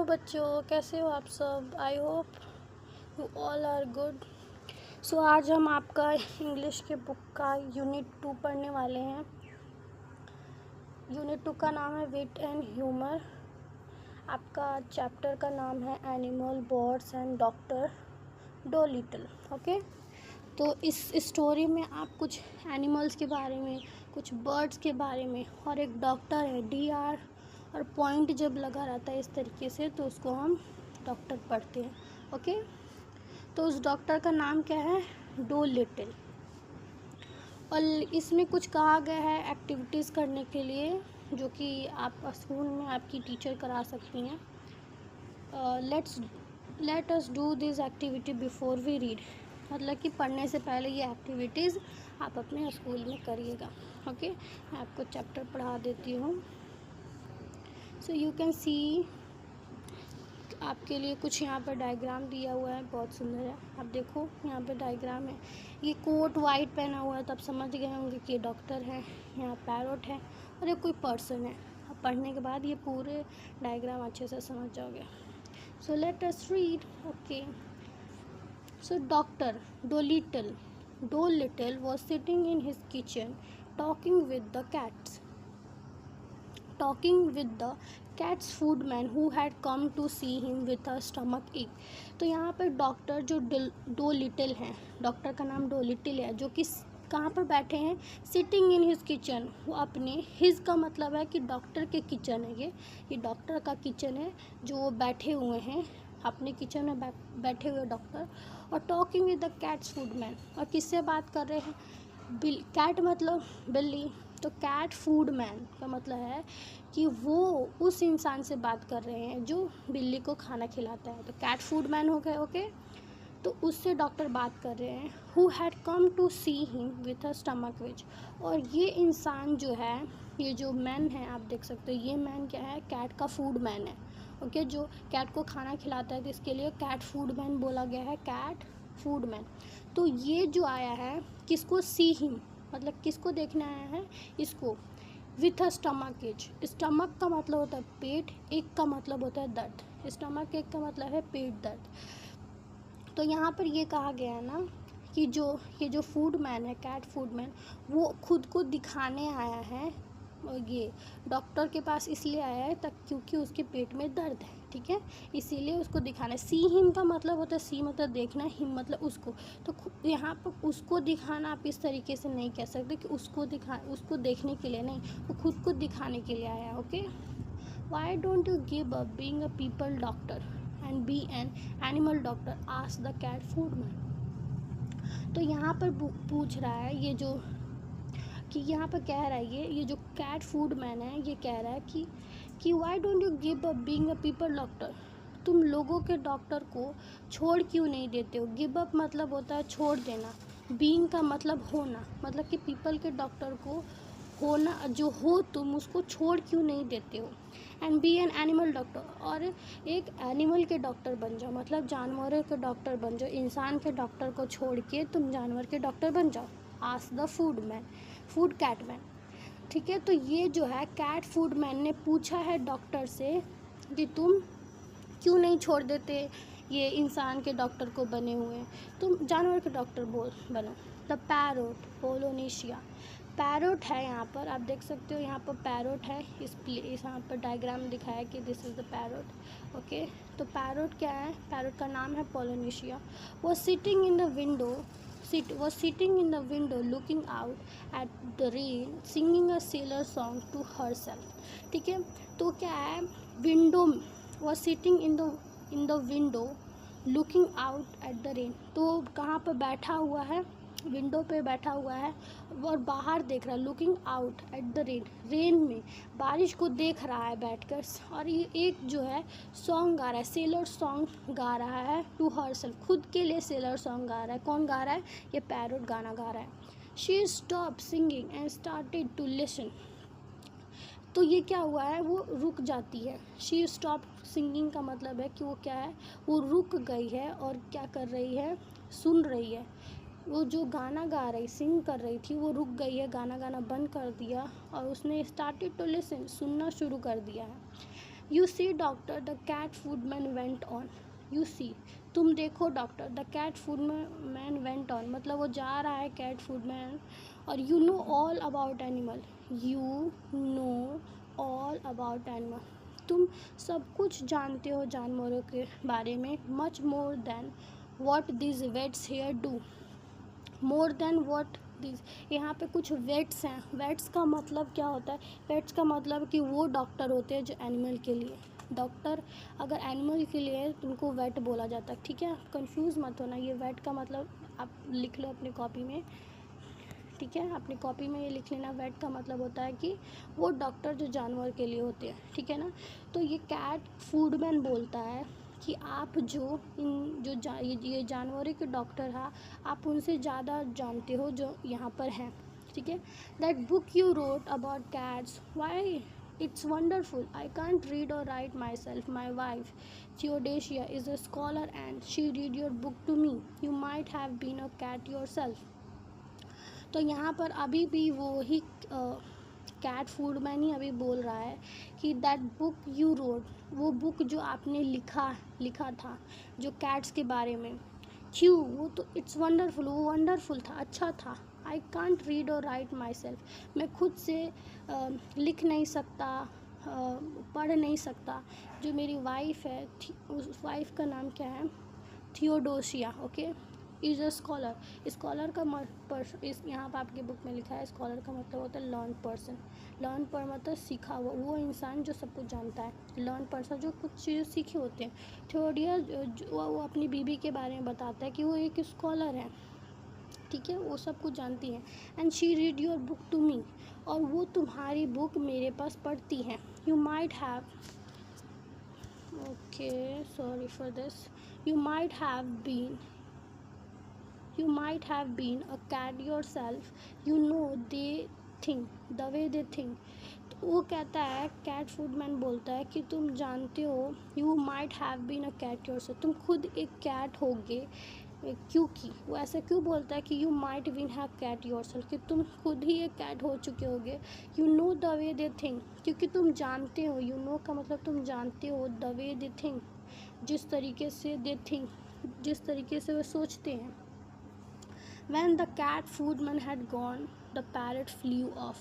Hello बच्चों, कैसे हो आप सब। I hope you all are good. So आज हम आपका इंग्लिश के बुक का यूनिट 2 पढ़ने वाले हैं। यूनिट 2 का नाम है विट एंड ह्यूमर। आपका चैप्टर का नाम है animal, birds and doctor Dolittle. Okay, तो इस स्टोरी में आप कुछ एनिमल्स के बारे में, कुछ बर्ड्स के बारे में, और एक डॉक्टर है DR, और पॉइंट जब लगा रहता है इस तरीके से तो उसको हम डॉक्टर पढ़ते हैं। ओके, तो उस डॉक्टर का नाम क्या है, डोलिटल। और इसमें कुछ कहा गया है एक्टिविटीज़ करने के लिए जो कि आप स्कूल में आपकी टीचर करा सकती हैं। Let us do this activity before we read, मतलब कि पढ़ने से पहले ये एक्टिविटीज़ आप अपने स्कूल में करिएगा। ओके, मैं आपको चैप्टर पढ़ा देती हूँ। सो यू कैन सी, आपके लिए कुछ यहाँ पर डायग्राम दिया हुआ है, बहुत सुंदर है। आप देखो यहाँ पे डायग्राम है। ये कोट वाइट पहना हुआ है तो आप समझ गए होंगे कि ये डॉक्टर है। यहाँ पैरोट है और ये कोई पर्सन है। अब पढ़ने के बाद ये पूरे डायग्राम अच्छे से समझ जाओगे। So let us read. Okay, so doctor Dolittle was sitting in his kitchen talking with the cat's foodman who had come to see him with a stomach ache। तो यहाँ पर डॉक्टर जो डोलिटल हैं, doctor का नाम Doolittle है, जो कि कहाँ पर बैठे हैं, सिटिंग इन हिज किचन। वो अपने, हिज का मतलब है कि डॉक्टर के किचन है, ये डॉक्टर का किचन है जो वो बैठे हुए हैं अपने किचन में बैठे हुए डॉक्टर। और टॉकिंग विद द कैट्स फूडमैन, और किससे बात कर रहे हैं, कैट मतलब बिल्ली, तो कैट फूडमैन का मतलब है कि वो उस इंसान से बात कर रहे हैं जो बिल्ली को खाना खिलाता है, तो कैट फूडमैन हो गए। ओके, तो उससे डॉक्टर बात कर रहे हैं। Who had come to see him with a stomach which, और ये इंसान जो है, ये जो मैन है आप देख सकते हो, ये मैन क्या है, कैट का फूड मैन है। ओके, जो कैट को खाना खिलाता है तो इसके लिए कैट फूड मैन बोला गया है, कैट फूड मैन। तो ये जो आया है किसको, सी हिम, मतलब किसको देखने आया है, इसको, with a stomach etch. Stomach का मतलब होता है पेट, एक का मतलब होता है दर्द। स्टमक एक का मतलब है पेट दर्द। तो यहाँ पर ये कहा गया है ना कि ये जो फूड मैन है, कैट फूड मैन, वो खुद को दिखाने आया है, और ये डॉक्टर के पास इसलिए आया है तक क्योंकि उसके पेट में दर्द है। ठीक है, इसीलिए उसको दिखाना है। सी हिम का मतलब होता है, सी मतलब देखना, हिम मतलब उसको। तो यहाँ पर उसको दिखाना आप इस तरीके से नहीं कह सकते कि उसको देखने के लिए नहीं, वो खुद को दिखाने के लिए आया। Okay, why don't you give up being a people doctor and be an animal doctor, ask the cat foodman. तो यहाँ पर पूछ रहा है ये जो, कि यहाँ पर कह रहा है ये जो कैट फूड मैन है, ये कह रहा है कि Y don't you give up being a people doctor, तुम लोगों के डॉक्टर को छोड़ क्यों नहीं देते हो। गिव अप मतलब होता है छोड़ देना, बीइंग का मतलब होना, मतलब कि पीपल के डॉक्टर को होना, जो हो तुम उसको छोड़ क्यों नहीं देते हो। And be an animal doctor, और एक एनिमल के डॉक्टर बन जाओ, मतलब जानवरों के डॉक्टर बन जाओ, इंसान के डॉक्टर को छोड़ के तुम जानवर के डॉक्टर बन जाओ। Ask the food cat man. ठीक है, तो ये जो है कैट फूड मैन ने पूछा है डॉक्टर से कि तुम क्यों नहीं छोड़ देते ये इंसान के डॉक्टर को बने हुए, तुम जानवर के डॉक्टर बनो। द पैरोट पोलोनेशिया, पैरोट है यहाँ पर, आप देख सकते हो यहाँ पर पैरोट है, इस यहाँ पर डायग्राम दिखाया है कि this is the parrot. Okay, तो पैरोट क्या है, पैरोट का नाम है पोलोनेशिया। वो sitting in the window was sitting in the window looking out at the rain singing a sailor song to herself। ठीक है, तो क्या है, window was sitting in the window looking out at the rain, तो कहाँ पर बैठा हुआ है, विंडो पे बैठा हुआ है और बाहर देख रहा है, looking out at the rain, rain में बारिश को देख रहा है बैठकर। और ये एक जो है सॉन्ग गा रहा है, सेलर सॉन्ग गा रहा है टू हरसेल्फ, खुद के लिए सेलर सॉन्ग गा रहा है। कौन गा रहा है, ये पैरोट गाना गा रहा है। She stop singing and started to listen, तो ये क्या हुआ है, वो रुक जाती है। शी स्टॉप सिंगिंग का मतलब है कि वो क्या है, वो रुक गई है और क्या कर रही है, सुन रही है। वो जो गाना गा रही, सिंग कर रही थी, वो रुक गई है, गाना गाना बंद कर दिया और उसने स्टार्टेड टू लिसन, सुनना शुरू कर दिया है। You see doctor the cat foodman went on. You see, तुम देखो doctor, the cat foodman went on मतलब वो जा रहा है कैट फूडमैन। और you know all about animal, you know all about animal, तुम सब कुछ जानते हो जानवरों के बारे में। Much more than what this vets here do, more than what this, यहाँ पे कुछ वेट्स हैं। वेट्स का मतलब क्या होता है? वेट्स का मतलब कि वो डॉक्टर होते हैं जो एनिमल के लिए, डॉक्टर अगर एनिमल के लिए है तो उनको वेट बोला जाता है, ठीक है? कंफ्यूज मत होना, ये वेट का मतलब आप लिख लो अपनी कॉपी में, ठीक है? अपनी कॉपी में ये लिख लेना, वेट का मतलब होता है कि वो डॉक्टर जो जानवर के लिए होते हैं, ठीक है ना? तो ये कैट फूडमैन बोलता है कि आप जो इन जो ये जानवरों के डॉक्टर हैं, आप उनसे ज़्यादा जानते हो जो यहाँ पर हैं, ठीक है? That book you wrote about cats, why it's wonderful, I can't read or write myself, my wife Theodosia is a scholar and she read your book to me, you might have been a cat yourself. तो यहाँ पर अभी भी वो ही cat फूडमैन ही अभी बोल रहा है कि दैट बुक यू रोड, वो बुक जो आपने लिखा था जो कैट्स के बारे में, क्यों, वो तो इट्स वंडरफुल, वो वंडरफुल था, अच्छा था। आई can't read or write my self, मैं खुद से लिख नहीं सकता, पढ़ नहीं सकता। जो मेरी वाइफ है, उस वाइफ का नाम क्या है? Theodosia, okay. Is a scholar, scholar का इस यहाँ पर आपकी बुक में लिखा है स्कॉलर का मतलब होता है लर्न पर्सन। लर्न पर मतलब सीखा हुआ, वो इंसान जो सब कुछ जानता है। लर्न पर्सन जो कुछ चीज़ें सीखे होते हैं। थियोडिया वो अपनी बीबी के बारे में बताता है कि वो एक स्कॉलर है, ठीक है? वो सब कुछ जानती हैं। And she read your book to me, और वो तुम्हारी बुक मेरे पास पढ़ती हैं। You might have, okay sorry for this, you might have been, you might have been a cat yourself, you know they think the way they think। तो वो कहता है, कैट फूडमैन बोलता है कि तुम जानते हो, you might have been a cat yourself, तुम खुद एक कैट होगे। क्योंकि वो ऐसा क्यों बोलता है कि you might been have cat yourself, कि तुम खुद ही एक कैट हो चुके होगे। you know the way they think, क्योंकि तुम जानते हो, you know का मतलब तुम जानते हो, the way they think, जिस तरीके से they think, जिस तरीके से वो सोचते हैं। When the cat foodman had gone, the parrot flew off.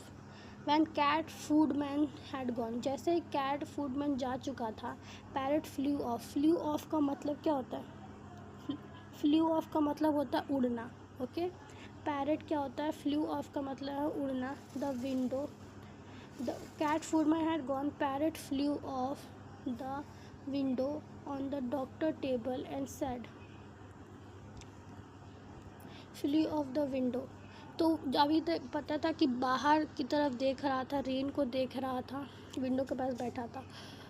When cat foodman had gone, जैसे ही cat foodman जा चुका था, parrot flew off. Flew off का मतलब क्या होता है? Flew off का मतलब होता है उड़ना, ओके? parrot क्या होता है? flew off का मतलब है उड़ना। The window, the cat foodman had gone, parrot flew off the window on the doctor table and said, flew off the window. तो अभी तक पता था कि बाहर की तरफ देख रहा था, रेन को देख रहा था, विंडो के पास बैठा था।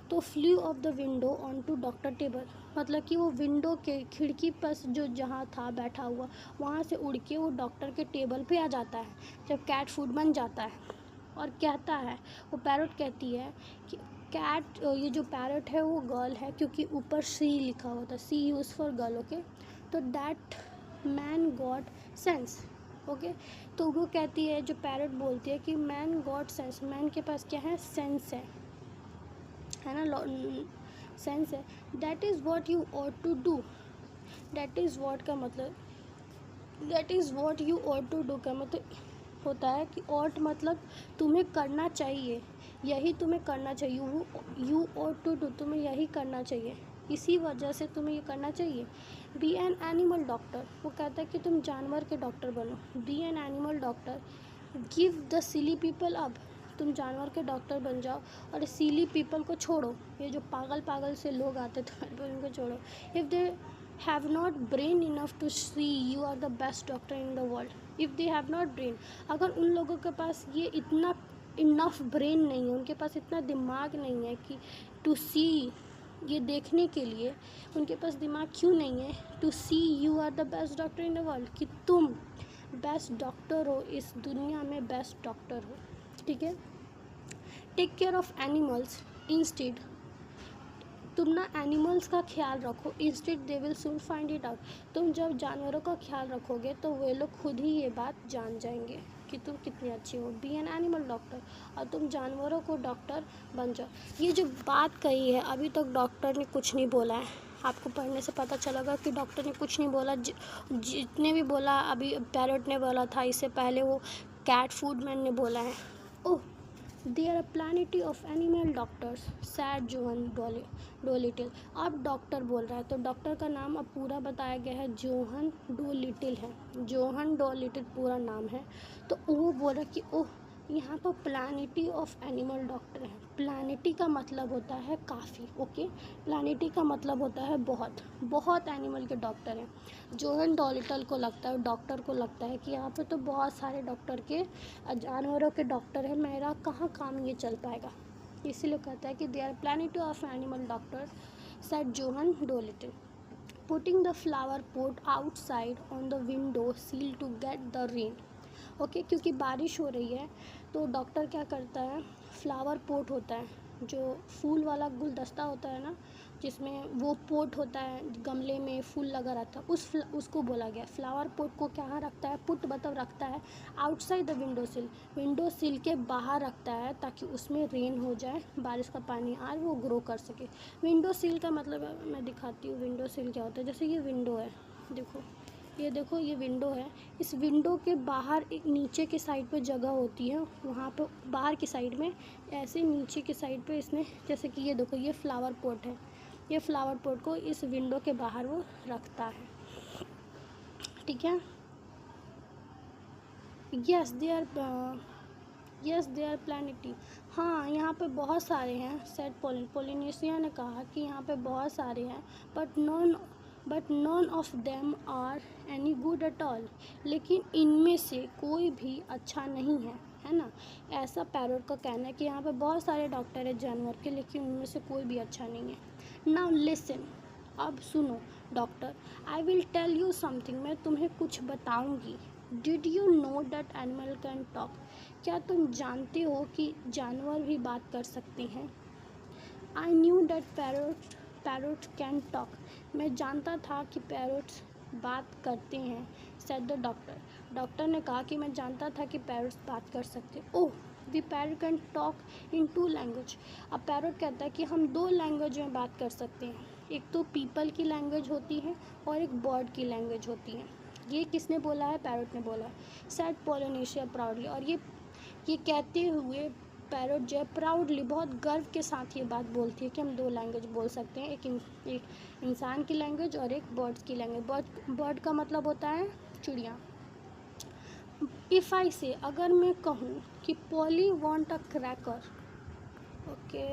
तो flew off the window on to doctor table, मतलब कि वो विंडो के खिड़की पर जो जहाँ था बैठा हुआ, वहाँ से उड़ के वो डॉक्टर के टेबल पे आ जाता है जब कैट फूड बन जाता है। और कहता है, वो पैरट कहती है कि कैट, ये जो पैरट है वो गर्ल है, क्योंकि ऊपर सी लिखा हुआ था, सी यूज़ फॉर गर्ल, ओके? तो that man got sense, okay? तो वो कहती है, जो पैरट बोलती है कि मैन गॉट सेंस, मैन के पास क्या है? सेंस है ना, सेंस है। That is what you ought to do, that is what का मतलब, that is what you ought to do का मतलब होता है कि ऑट मतलब तुम्हें करना चाहिए, यही तुम्हें करना चाहिए। यू ऑट टू डू, तुम्हें यही करना चाहिए, इसी वजह से तुम्हें ये करना चाहिए। बी एन एनिमल डॉक्टर, वो कहता है कि तुम जानवर के डॉक्टर बनो। Be an animal doctor, give the silly people up, तुम जानवर के डॉक्टर बन जाओ और सिली पीपल को छोड़ो, ये जो पागल पागल से लोग आते तुम्हारे पर, उनको छोड़ो। If they have not brain enough to see you are the best doctor in the world, if they have not brain, अगर उन लोगों के पास ये इतना इनफ ब्रेन नहीं है, उनके पास इतना दिमाग नहीं है कि टू सी, ये देखने के लिए उनके पास दिमाग क्यों नहीं है, to see you are the best doctor in the world, कि तुम बेस्ट डॉक्टर हो, इस दुनिया में बेस्ट डॉक्टर हो, ठीक है? Take care of animals instead, तुम ना एनिमल्स का ख्याल रखो, instead they will soon find it out, तुम जब जानवरों का ख्याल रखोगे तो वे लोग खुद ही ये बात जान जाएंगे, कि तुम कितनी अच्छी हो, बी एन एनिमल डॉक्टर, और तुम जानवरों को डॉक्टर बन जाओ। ये जो बात कही है अभी तक डॉक्टर ने कुछ नहीं बोला है, आपको पढ़ने से पता चलेगा कि डॉक्टर ने कुछ नहीं बोला। जितने भी बोला अभी पैरट ने बोला था, इससे पहले वो कैट फूडमैन ने बोला है। Oh, there are plenty of animal doctors said John Dolittle. अब डॉक्टर बोल रहा है तो डॉक्टर का नाम अब पूरा बताया गया है, जोहन डोलिटिल है, जोहन डोलिटिल पूरा नाम है। तो वो बोल रहा कि ओह, यहाँ पर प्लानिटी ऑफ एनिमल डॉक्टर है। प्लानिटी का मतलब होता है काफ़ी, ओके, प्लानिटी का मतलब होता है बहुत, बहुत एनिमल के डॉक्टर हैं। जोहन डोलिटल को लगता है, डॉक्टर को लगता है कि यहाँ पे तो बहुत सारे डॉक्टर के जानवरों के डॉक्टर हैं, मेरा कहाँ काम ये चल पाएगा, इसीलिए कहता है कि they are plenty of animal doctor said John Dolittle, putting the flower pot outside on the window sill to get the rain. Okay, क्योंकि बारिश हो रही है तो डॉक्टर क्या करता है, फ्लावर पोट होता है जो फूल वाला गुलदस्ता होता है ना, जिसमें वो पोट होता है गमले में फूल लगा रहता है, उसको बोला गया फ्लावर पोट को कहाँ रखता है, पुट मतलब रखता है आउटसाइड द विंडो सिल के बाहर रखता है ताकि उसमें रेन हो जाए, बारिश का पानी आए, वो ग्रो कर सके। विंडो सिल का मतलब मैं दिखाती हूँ विंडो सिल क्या होता है। जैसे ये विंडो है, देखो ये विंडो है, इस विंडो के बाहर एक नीचे के साइड पे जगह होती है, वहाँ पे बाहर की साइड में ऐसे नीचे की साइड पे इसने, जैसे कि ये देखो ये फ्लावर पॉट है, ये फ्लावर पॉट को इस विंडो के बाहर वो रखता है, ठीक है। यस दे आर प्लानिटी, हाँ यहाँ पे बहुत सारे हैं, सेट पोलिनेशिया ने कहा कि यहाँ पे बहुत सारे हैं, but none of them are any good at all, लेकिन इनमें से कोई भी अच्छा नहीं है ना। ऐसा पैरोट का कहना है कि यहाँ पे बहुत सारे डॉक्टर हैं जानवर के, लेकिन उनमें से कोई भी अच्छा नहीं है। नाउ लिसन, अब सुनो doctor, I will tell you something, मैं तुम्हें कुछ बताऊंगी। Did you know that animal can talk, क्या तुम जानते हो कि जानवर भी बात कर सकते हैं। I knew that parrot can talk, मैं जानता था कि पैरोट्स बात करते हैं। सेड द डॉक्टर ने कहा कि मैं जानता था कि पैरोट्स बात कर सकते। Oh, the parrot can talk in 2 language, अब पैरोट कहता है कि हम 2 लैंग्वेज में बात कर सकते हैं, एक तो पीपल की लैंग्वेज होती है और एक बर्ड की लैंग्वेज होती है। ये किसने बोला है, पैरोट ने बोला है। सेड पोलिनेशिया प्राउडली, और ये कहते हुए पैरोट जो है प्राउडली, बहुत गर्व के साथ ये बात बोलती है कि हम 2 लैंग्वेज बोल सकते हैं, एक इंसान की लैंग्वेज और एक बर्ड्स की लैंग्वेज। बर्ड का मतलब होता है चिड़िया। इफ़ आई से, अगर मैं कहूँ कि poly want a cracker, okay,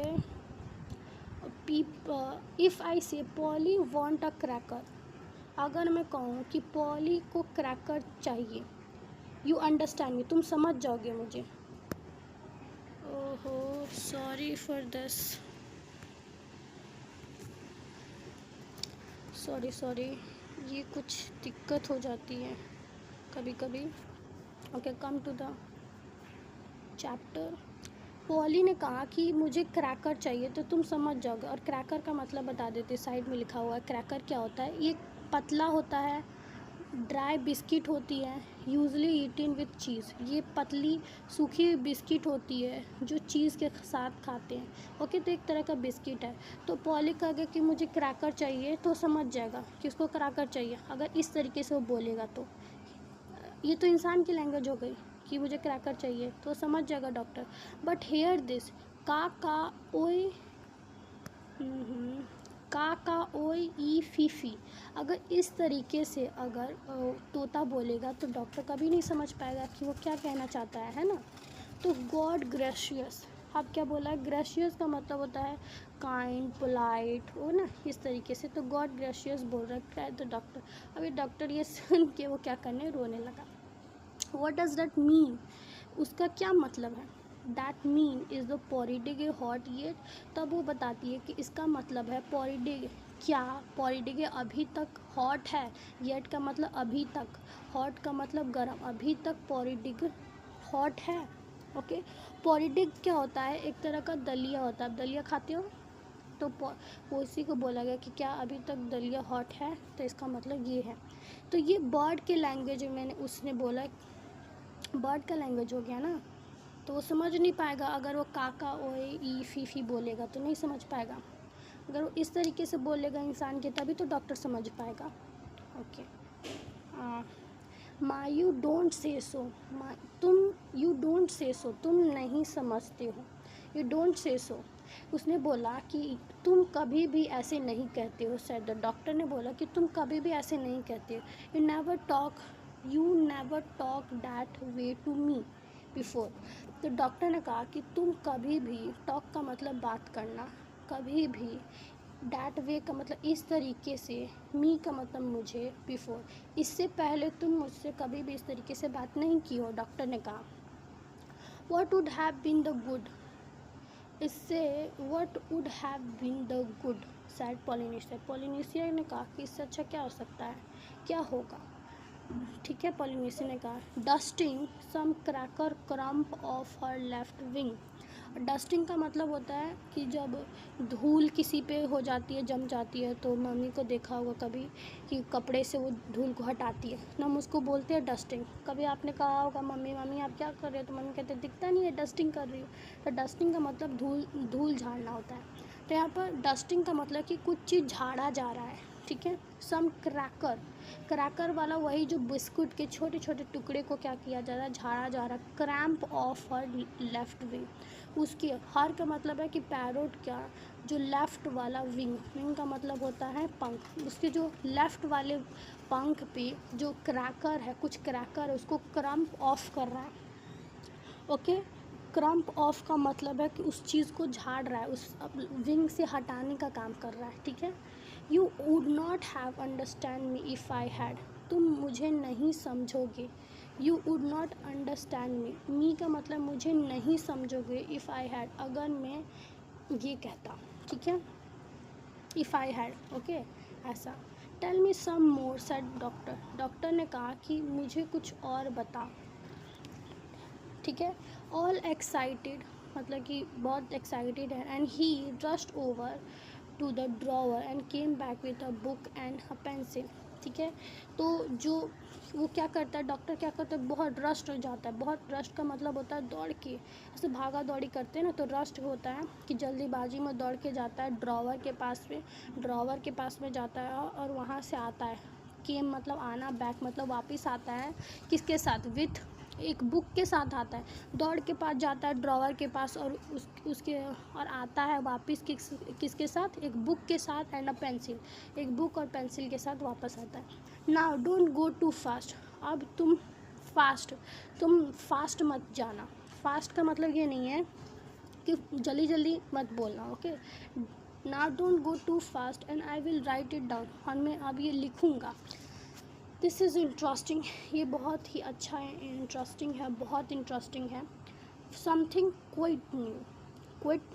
if I से पॉली वांट अ क्रैकर, अगर मैं कहूँ कि पॉली को क्रैकर चाहिए, यू अंडरस्टैंड मी, तुम समझ जाओगे मुझे। ओहो, सॉरी फॉर दिस, सॉरी, ये कुछ दिक्कत हो जाती है कभी कभी। Okay, come to the chapter. Polly ने कहा कि मुझे क्रैकर चाहिए, तो तुम समझ जाओगे। और क्रैकर का मतलब बता देते, साइड में लिखा हुआ है। क्रैकर क्या होता है, ये पतला होता है, ड्राई बिस्किट होती है, यूजली ईटिन विथ चीज़, ये पतली सूखी हुई बिस्किट होती है जो चीज़ के साथ खाते हैं। ओके, तो एक तरह का बिस्किट है। तो पॉली कहेगा कि मुझे क्रैकर चाहिए, तो समझ जाएगा कि उसको क्रैकर चाहिए, अगर इस तरीके से वो बोलेगा तो। ये तो इंसान की लैंग्वेज हो गई कि मुझे क्रैकर चाहिए, तो समझ जाएगा डॉक्टर। बट हेयर दिस, का ओए का ओई ई फीफी, अगर इस तरीके से अगर तोता बोलेगा तो डॉक्टर कभी नहीं समझ पाएगा कि वो क्या कहना चाहता है ना। तो गॉड ग्रेशियस, अब क्या बोला है, ग्रेशियस का मतलब होता है काइंड, पोलाइट, वो ना इस तरीके से। तो गॉड ग्रेशियस बोल रहा है तो डॉक्टर, अभी डॉक्टर ये सुन के वो क्या करने, रोने लगा। व्हाट डज दैट मीन, उसका क्या मतलब है। That mean is the porridge hot yet, तब वो बताती है कि इसका मतलब है पोरिडिगे, क्या पोरिडिगे अभी तक हॉट है, येट का मतलब अभी तक, हॉट का मतलब गर्म, अभी तक पोरिडिग हॉट है। ओके, पोरिडिग क्या होता है, एक तरह का दलिया होता है, आप दलिया खाते हो, तो वो इसी को बोला गया कि क्या अभी तक दलिया हॉट है, तो इसका मतलब ये है। तो ये बर्ड के लैंग्वेज में मैंने उसने बोला बर्ड का लैंग्वेज हो गया ना, तो वो समझ नहीं पाएगा। अगर वो काका ओए ई फी बोलेगा तो नहीं समझ पाएगा। अगर वो इस तरीके से बोलेगा इंसान के, तभी तो डॉक्टर समझ पाएगा। ओके, माँ यू डोंट से सो, माँ तुम, यू डोंट से सो, तुम नहीं समझते हो, यू डोंट से सो। उसने बोला कि तुम कभी भी ऐसे नहीं कहते हो, सर द डॉक्टर ने बोला कि तुम कभी भी ऐसे नहीं कहते हो। You never talk that way to me before. तो डॉक्टर ने कहा कि तुम कभी भी, टॉक का मतलब बात करना, कभी भी, डैट वे का मतलब इस तरीके से, मी का मतलब मुझे, बिफोर इससे पहले तुम मुझसे कभी भी इस तरीके से बात नहीं की हो, डॉक्टर ने कहा। What would have been the good, इससे what would have been the good, said Polynesia. Polynesia ने कहा कि इससे अच्छा क्या हो सकता है, क्या होगा। ठीक है, पॉलिनेशिया ने कहा dusting some cracker crumb off her left wing. Dusting का मतलब होता है कि जब धूल किसी पे हो जाती है, जम जाती है, तो मम्मी को देखा होगा कभी कि कपड़े से वो धूल को हटाती है ना, हम उसको बोलते हैं डस्टिंग। कभी आपने कहा होगा मम्मी मम्मी आप क्या कर रहे हो, तो मम्मी कहते दिखता नहीं है डस्टिंग कर रही हो। तो डस्टिंग का मतलब धूल झाड़ना होता है। तो यहाँ पर डस्टिंग का मतलब कि कुछ चीज़ झाड़ा जा रहा है। ठीक है, सम क्रैकर, क्रैकर वाला वही जो बिस्कुट के छोटे छोटे टुकड़े को क्या किया जा रहा है, झाड़ा जा रहा है। Cramp of her left wing, उसकी हर का मतलब है कि पैरोट का जो लेफ़्ट वाला विंग, विंग का मतलब होता है पंख, उसके जो लेफ़्ट वाले पंख पे जो क्रैकर है, कुछ क्रैकर है, उसको क्रम्प ऑफ कर रहा है। ओके, क्रम्प ऑफ का मतलब है कि उस चीज़ को झाड़ रहा है, उस विंग से हटाने का काम कर रहा है। ठीक है, you would not have understand me if I had, तुम मुझे नहीं समझोगे। You would not understand me का मतलब मुझे नहीं समझोगे, इफ़ आई हैड अगर मैं ये कहता। ठीक है, इफ़ आई हैड, ओके, ऐसा। टेल मी सम मोर सेड डॉक्टर, डॉक्टर ने कहा कि मुझे कुछ और बता। ठीक है, ऑल एक्साइटेड मतलब कि बहुत एक्साइटेड है। And he rushed over to the drawer and came back with a book and a pencil. ठीक है, तो जो वो क्या करता है, डॉक्टर क्या करता है, बहुत रश्ड हो जाता है। बहुत रश्ड का मतलब होता है दौड़ के, ऐसे भागा दौड़ी करते हैं ना, तो रश्ड होता है कि जल्दीबाजी में दौड़ के जाता है ड्रॉवर के पास में जाता है और वहाँ से आता है। केम मतलब आना, बैक मतलब वापस आता है, किसके साथ, विथ एक बुक के साथ आता है। दौड़ के पास जाता है ड्रॉवर के पास और उसके और आता है वापस किसके साथ, एक बुक के साथ एंड अ पेंसिल, एक बुक और पेंसिल के साथ वापस आता है। Now don't go too fast, अब तुम फास्ट मत जाना। फास्ट का मतलब ये नहीं है कि जल्दी जल्दी मत बोलना। Okay, now don't go too fast and I will write it down, और मैं अब ये लिखूँगा। दिस इज़ इंटरेस्टिंग, ये बहुत ही अच्छा है, इंटरेस्टिंग है, बहुत इंटरेस्टिंग है। Something quit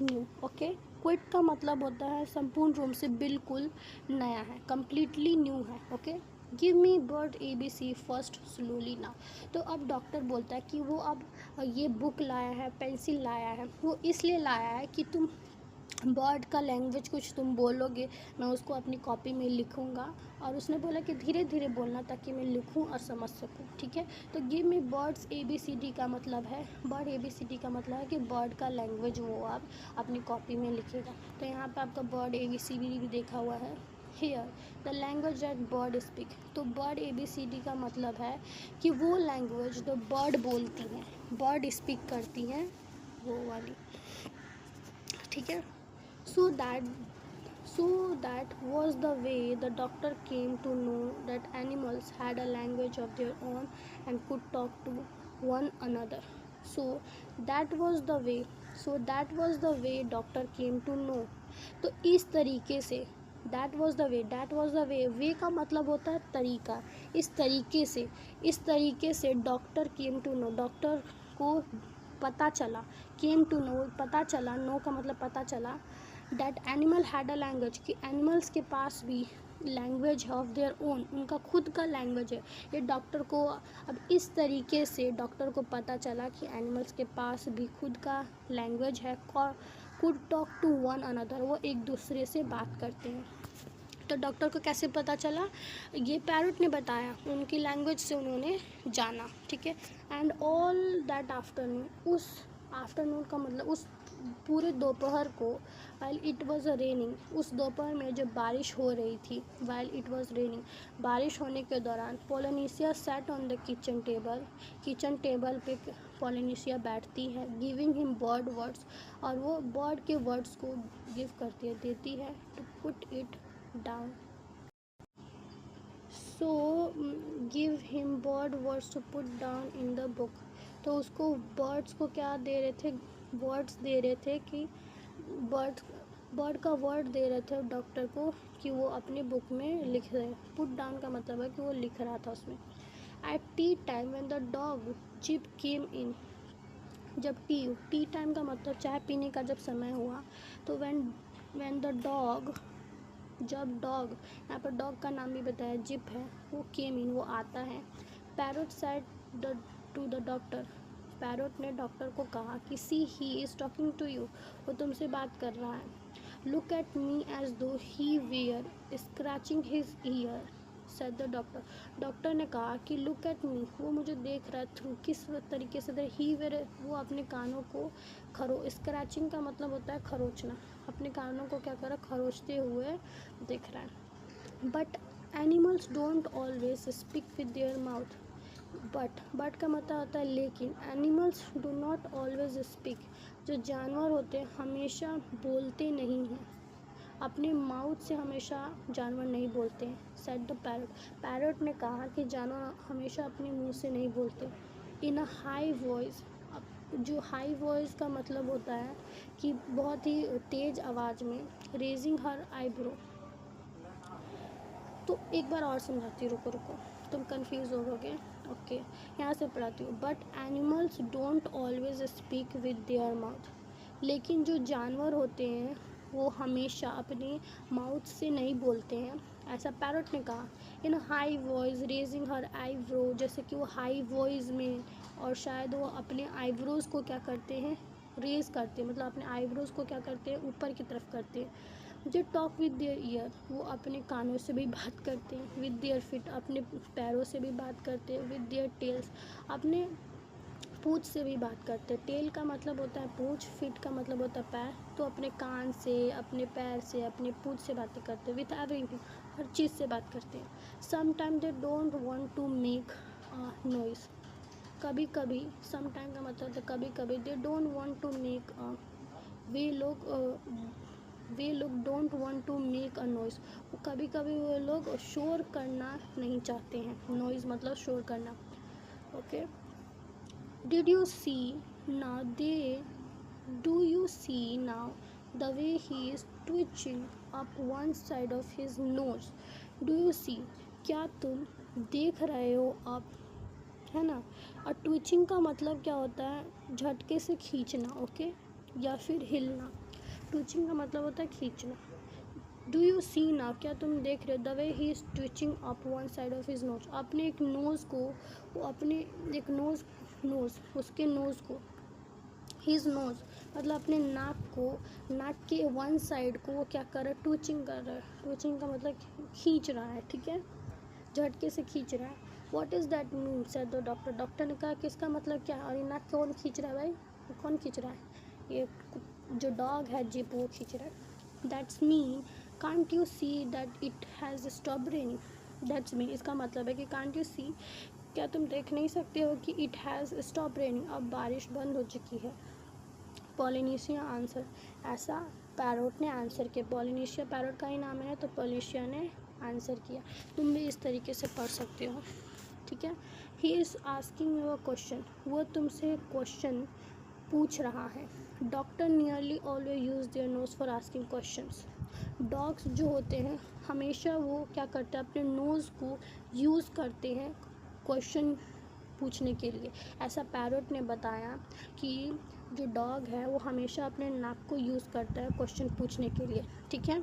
new. Okay, quit का मतलब होता है संपूर्ण रूप से, बिल्कुल नया है, कम्प्लीटली न्यू है। Okay, give me bird ABC first slowly now. तो अब डॉक्टर बोलता है कि वो अब ये बुक लाया है, पेंसिल लाया है, वो इसलिए लाया है कि तुम बर्ड का लैंग्वेज कुछ तुम बोलोगे, मैं उसको अपनी कॉपी में लिखूँगा। और उसने बोला कि धीरे धीरे बोलना ताकि मैं लिखूँ और समझ सकूँ। ठीक है, तो गिव मी बर्ड्स ABCD का मतलब है, बर्ड ABCD का मतलब है कि बर्ड का लैंग्वेज वो आप अपनी कॉपी में लिखेगा। तो यहाँ पे आपका बर्ड ABCD भी देखा हुआ है। Here the language that bird speak, तो बर्ड ABCD का मतलब है कि वो लैंग्वेज जो बर्ड बोलती हैं, बर्ड स्पीक करती हैं, वो वाली। ठीक है, so that was the way the doctor came to know that animals had a language of their own and could talk to one another. so that was the way that was the way doctor came to know। तो इस तरीके से that was the way का मतलब होता है तरीका। इस तरीके से doctor came to know, doctor को पता चला, केम टू नो पता चला, नो का मतलब पता चला, that animal had a language, कि एनिमल्स के पास भी लैंग्वेज है ऑफ देयर ओन, उनका खुद का लैंग्वेज है। ये डॉक्टर को अब इस तरीके से डॉक्टर को पता चला कि एनिमल्स के पास भी खुद का लैंग्वेज है, could talk to one another, वो एक दूसरे से बात करते हैं। तो डॉक्टर को कैसे पता चला? ये पैरट ने बताया, उनकी लैंग्वेज से उन्होंने जाना, ठीक है। एंड ऑल दैट आफ्टरनून, उस आफ्टरनून का मतलब उस पूरे दोपहर को, वाइल इट वॉज रेनिंग, उस दोपहर में जब बारिश हो रही थी, वाइल इट वॉज रेनिंग, बारिश होने के दौरान, Polynesia sat on the kitchen table, kitchen table पे पोलिनेशिया बैठती है, गिविंग हिम बर्ड वर्ड्स, और वो बर्ड के वर्ड्स को गिव करती है, देती है, to put it down. So give him bird words to put down in the book. तो उसको बर्ड्स को क्या दे रहे थे? वर्ड्स दे रहे थे कि बर्ड का वर्ड दे रहे थे डॉक्टर को कि वो अपनी बुक में लिख रहे। पुट डाउन का मतलब है कि वो लिख रहा था उसमें। At tea time when the dog Jip came in, जब टी टाइम का मतलब चाय पीने का जब समय हुआ, तो व्हेन द डॉग, जब डॉग, यहाँ पर डॉग का नाम भी बताया, जिप है, वो केम इन, वो आता है। Parrot said to the doctor, parrot ने डॉक्टर को कहा कि see he is talking to you, वो तुमसे बात कर रहा है। Look at me as though he were scratching his ear, said the doctor, doctor ने कहा कि लुक एट मी, वो मुझे देख रहा है थ्रू, किस तरीके से? ही वेयर, वो अपने कानों को स्क्रैचिंग का मतलब होता है खरोचना, अपने कानों को क्या कर रहा है? खरोचते हुए दिख रहा है। But animals don't always speak with their mouth, but का मतलब होता है लेकिन, animals do not always speak, जो जानवर होते हैं हमेशा बोलते नहीं हैं, अपने माउथ से हमेशा जानवर नहीं बोलते हैं। सेड द पैरट, पैरट ने कहा कि जानवर हमेशा अपने मुंह से नहीं बोलते। इन अ हाई वॉइस, जो हाई वॉइस का मतलब होता है कि बहुत ही तेज़ आवाज़ में, रेजिंग हर आईब्रो। तो एक बार और समझाती हूँ, रुको तुम कंफ्यूज होगे। ओके, यहाँ से पढ़ाती हूँ। But animals don't always speak with their mouth, लेकिन जो जानवर होते हैं वो हमेशा अपने माउथ से नहीं बोलते हैं, ऐसा पैरट ने कहा। इन हाई वॉइस रेजिंग हर आईब्रो, जैसे कि वो हाई वॉइस में, और शायद वो अपने आईब्रोज़ को क्या करते हैं? रेज करते हैं, मतलब अपने आईब्रोज़ को क्या करते हैं? ऊपर की तरफ करते हैं। जो टॉक विद देयर ईयर, वो अपने कानों से भी बात करते हैं। विद देयर फिट, अपने पैरों से भी बात करते हैं। विद देयर टेल्स, अपने पूँछ से भी बात करते हैं। टेल का मतलब होता है पूँछ, फिट का मतलब होता है पैर, तो अपने कान से, अपने पैर से, अपने पूँछ से बातें करते हैं। विथ एवरीथिंग, हर चीज़ से बात करते हैं। Sometime they don't want to make noise, कभी कभी, समटाइम का मतलब है कभी कभी, they don't want to make, वे लोग don't want to make a noise, कभी कभी वो लोग शोर करना नहीं चाहते हैं। नॉइज़ मतलब शोर करना। Okay, did you see now they do you see now the way he is twitching up one side of his nose, do you see, क्या तुम देख रहे हो अब, है ना। और ट्विचिंग का मतलब क्या होता है? झटके से खींचना, ओके, या फिर हिलना। ट्विचिंग का मतलब होता है खींचना। डू यू सी नाउ, क्या तुम देख रहे हो? The way he is twitching up one side of his knows, अपने एक नोज़ को, वो अपने एक नोज़ उसके नोज़ को, हिज नोज़ मतलब अपने नाक को, नाक के वन साइड को वो क्या कर रहा है? ट्विचिंग कर रहा है। ट्विचिंग का मतलब खींच रहा है, ठीक है, झटके से खींच रहा है। What is that mean, said the doctor, doctor ने कहा कि इसका मतलब क्या है? और ये नाक कौन खींच रहा है भाई? कौन खींच रहा है? ये जो डॉग है जिप, वो खींच रहा है। That's mean can't you see that it has stop raining, that's mean, इसका मतलब है कि कांट यू सी, क्या तुम देख नहीं सकते हो कि इट हैज़ स्टॉप रेनिंग, अब बारिश बंद हो चुकी है। पोलिनेशिया आंसर, ऐसा पैरोट ने आंसर किया। पोलिनेशिया पैरोट का ही नाम है, तो पोलिनेशिया ने आंसर किया। तुम भी इस तरीके से पढ़ सकते हो, ठीक है। He is asking you a question, वो तुमसे क्वेश्चन पूछ रहा है। Doctor nearly always use their nose for asking questions, dogs जो होते हैं हमेशा वो क्या करते हैं? अपने नोज़ को यूज़ करते हैं क्वेश्चन पूछने के लिए। ऐसा पैरोट ने बताया कि जो डॉग है वो हमेशा अपने नाक को यूज़ करता है क्वेश्चन पूछने के लिए, ठीक है।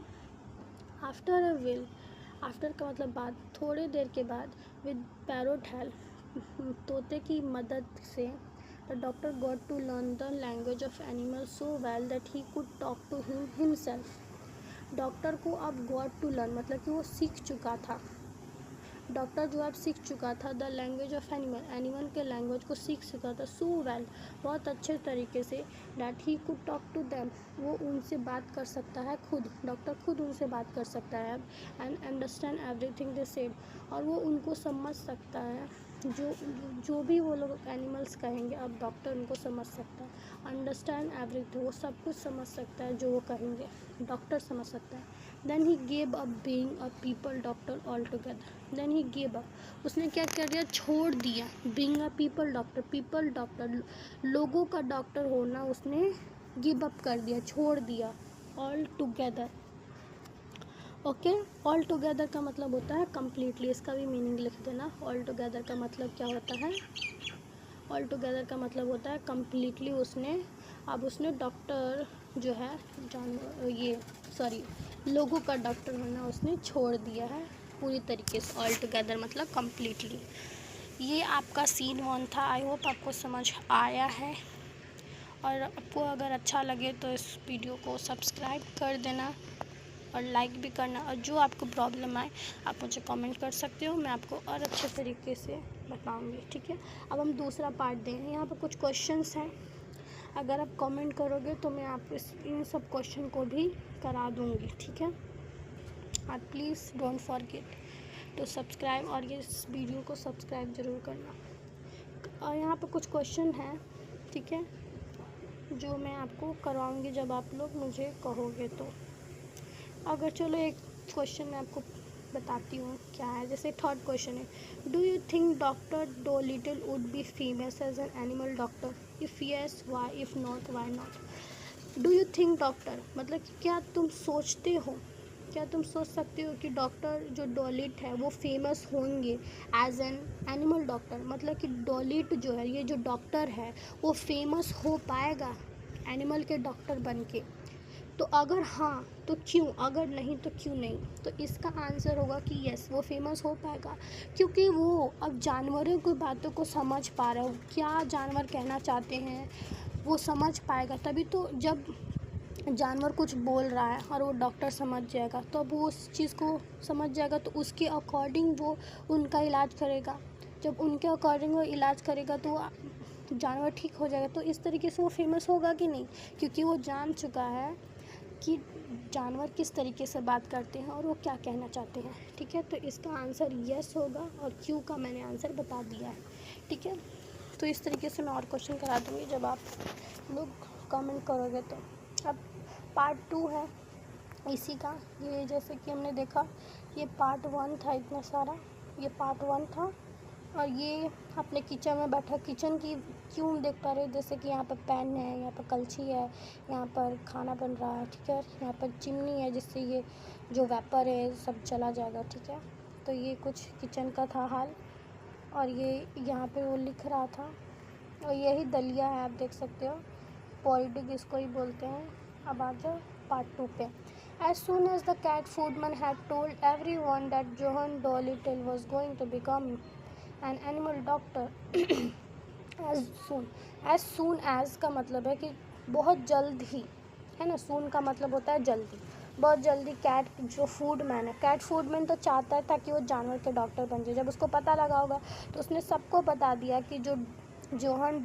आफ्टर अ विल, आफ्टर का मतलब बाद, थोड़े देर के बाद, विद पैरोट हेल्प, तोते की मदद से, the doctor got to learn the language of animal so well that he could talk to him himself, doctor को अब गॉट टू लर्न मतलब कि वो सीख चुका था, डॉक्टर जो अब सीख चुका था the language of animal, animal के लैंग्वेज को सीख चुका था सो वेल, बहुत अच्छे तरीके से, that he could talk to them, वो उनसे बात कर सकता है खुद, डॉक्टर खुद उनसे बात कर सकता है and understand everything they said, और वो उनको समझ सकता है, जो जो भी वो लोग एनिमल्स कहेंगे अब डॉक्टर उनको समझ सकता है, अंडरस्टैंड एवरीथिंग, वो सब कुछ समझ सकता है जो वो कहेंगे डॉक्टर समझ सकता है। Then he gave up being a people doctor altogether, then he gave up, उसने क्या कर दिया, छोड़ दिया, being a people doctor, people doctor लोगों का डॉक्टर होना उसने गिव अप कर दिया, छोड़ दिया, all together. Okay, all together का मतलब होता है कम्प्लीटली, इसका भी मीनिंग लिख देना, ऑल टुगेदर का मतलब क्या होता है, ऑल टुगेदर का मतलब होता है कम्प्लीटली, उसने डॉक्टर जो है लोगों का डॉक्टर होना उसने छोड़ दिया है पूरी तरीके से, ऑल टुगेदर मतलब कम्प्लीटली। ये आपका सीन 1 था, आई होप आपको समझ आया है, और आपको अगर अच्छा लगे तो इस वीडियो को सब्सक्राइब कर देना और लाइक भी करना, और जो आपको प्रॉब्लम आए आप मुझे कमेंट कर सकते हो, मैं आपको और अच्छे तरीके से बताऊंगी, ठीक है। अब हम दूसरा पार्ट देंगे, यहाँ पर कुछ क्वेश्चंस हैं, अगर आप कमेंट करोगे तो मैं आप इन सब क्वेश्चन को भी करा दूंगी, ठीक है। और please don't forget to subscribe, और ये इस वीडियो को सब्सक्राइब ज़रूर करना। और यहाँ पर कुछ क्वेश्चन हैं, ठीक है, जो मैं आपको करवाऊँगी जब आप लोग मुझे कहोगे तो। अगर चलो एक क्वेश्चन मैं आपको बताती हूँ क्या है, जैसे थर्ड क्वेश्चन है, do you think doctor Dolittle would be famous as an animal doctor, if yes why, if not why not. Do you think doctor मतलब क्या तुम सोचते हो, क्या तुम सोच सकते हो कि डॉक्टर जो डोलिट है वो फेमस होंगे एज एन एनिमल डॉक्टर, मतलब कि डोलिट जो है, ये जो डॉक्टर है वो फेमस हो पाएगा एनिमल के डॉक्टर बन के, तो अगर हाँ तो क्यों, अगर नहीं तो क्यों नहीं। तो इसका आंसर होगा कि यस, वो फेमस हो पाएगा, क्योंकि वो अब जानवरों की बातों को समझ पा रहा है, क्या जानवर कहना चाहते हैं वो समझ पाएगा, तभी तो जब जानवर कुछ बोल रहा है और वो डॉक्टर समझ जाएगा, तो अब वो उस चीज़ को समझ जाएगा, तो उसके अकॉर्डिंग वो उनका इलाज करेगा, जब उनके अकॉर्डिंग वो इलाज करेगा तो जानवर ठीक हो जाएगा, तो इस तरीके से वो फेमस होगा कि नहीं, क्योंकि वो जान चुका है कि जानवर किस तरीके से बात करते हैं और वो क्या कहना चाहते हैं, ठीक है। तो इसका आंसर यस होगा, और क्यों का मैंने आंसर बता दिया है, ठीक है। तो इस तरीके से मैं और क्वेश्चन करा दूँगी जब आप लोग कमेंट करोगे तो। अब पार्ट 2 है इसी का, ये जैसे कि हमने देखा ये पार्ट 1 था, इतना सारा ये पार्ट 1 था, और ये अपने किचन में बैठा, किचन की क्यों देख पा रहे हो, जैसे कि यहाँ पर पैन है, यहाँ पर कलछी है, यहाँ पर खाना बन रहा है, ठीक है, यहाँ पर चिमनी है जिससे ये जो वेपर है सब चला जाएगा, ठीक है। तो ये कुछ किचन का था हाल, और ये यहाँ पे वो लिख रहा था, और यही दलिया है, आप देख सकते हो, पॉलिटिक इसको ही बोलते हैं। अब आ जाओ पार्ट 2 पे। As soon as the cat foodman had told everyone that Johann Dolittle was going to become an animal doctor, as soon as का मतलब है कि बहुत जल्द ही, है ना, soon का मतलब होता है जल्दी, बहुत जल्दी कैट जो फूडमैन है, कैट फूडमैन तो चाहता है ताकि वो जानवर के डॉक्टर बन जाए, जब उसको पता लगा होगा तो उसने सबको बता दिया कि जो जोहन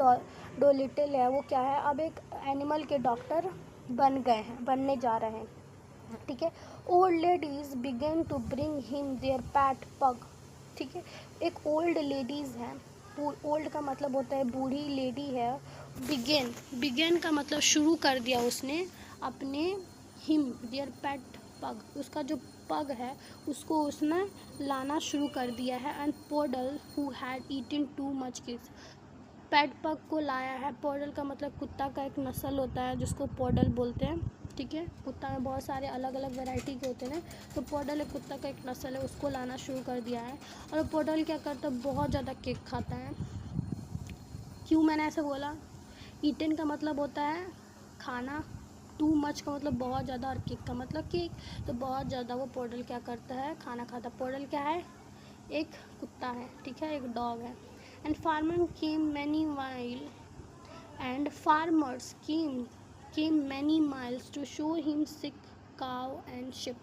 डोलिटल है वो क्या है, अब एक एनिमल के डॉक्टर बनने जा रहे हैं, ठीक है। Old ladies began to bring him their pet pug, ठीक है। एक ओल्ड लेडीज़ है, ओल्ड का मतलब होता है बूढ़ी लेडी है, बिगेन का मतलब शुरू कर दिया उसने अपने हिम देयर पैट पग, उसका जो पग है उसको उसने लाना शुरू कर दिया है, and poodle who had eaten too much kids, pet pug को लाया है, पोडल का मतलब कुत्ता का एक नस्ल होता है जिसको पोडल बोलते हैं, ठीक है। कुत्ता में बहुत सारे अलग अलग वैरायटी के होते हैं, तो पोडल एक कुत्ता का एक नस्ल है, उसको लाना शुरू कर दिया है। और पोडल क्या करता है, बहुत ज़्यादा केक खाता है। क्यों मैंने ऐसा बोला, ईटन का मतलब होता है खाना, टू मच का मतलब बहुत ज़्यादा, और केक का मतलब केक, तो बहुत ज़्यादा वो पोडल क्या करता है, खाना खाता। पोडल क्या है, एक कुत्ता है, ठीक है, एक डॉग है। And farmer came many mile and farmers came many miles to show him sick cow and ship.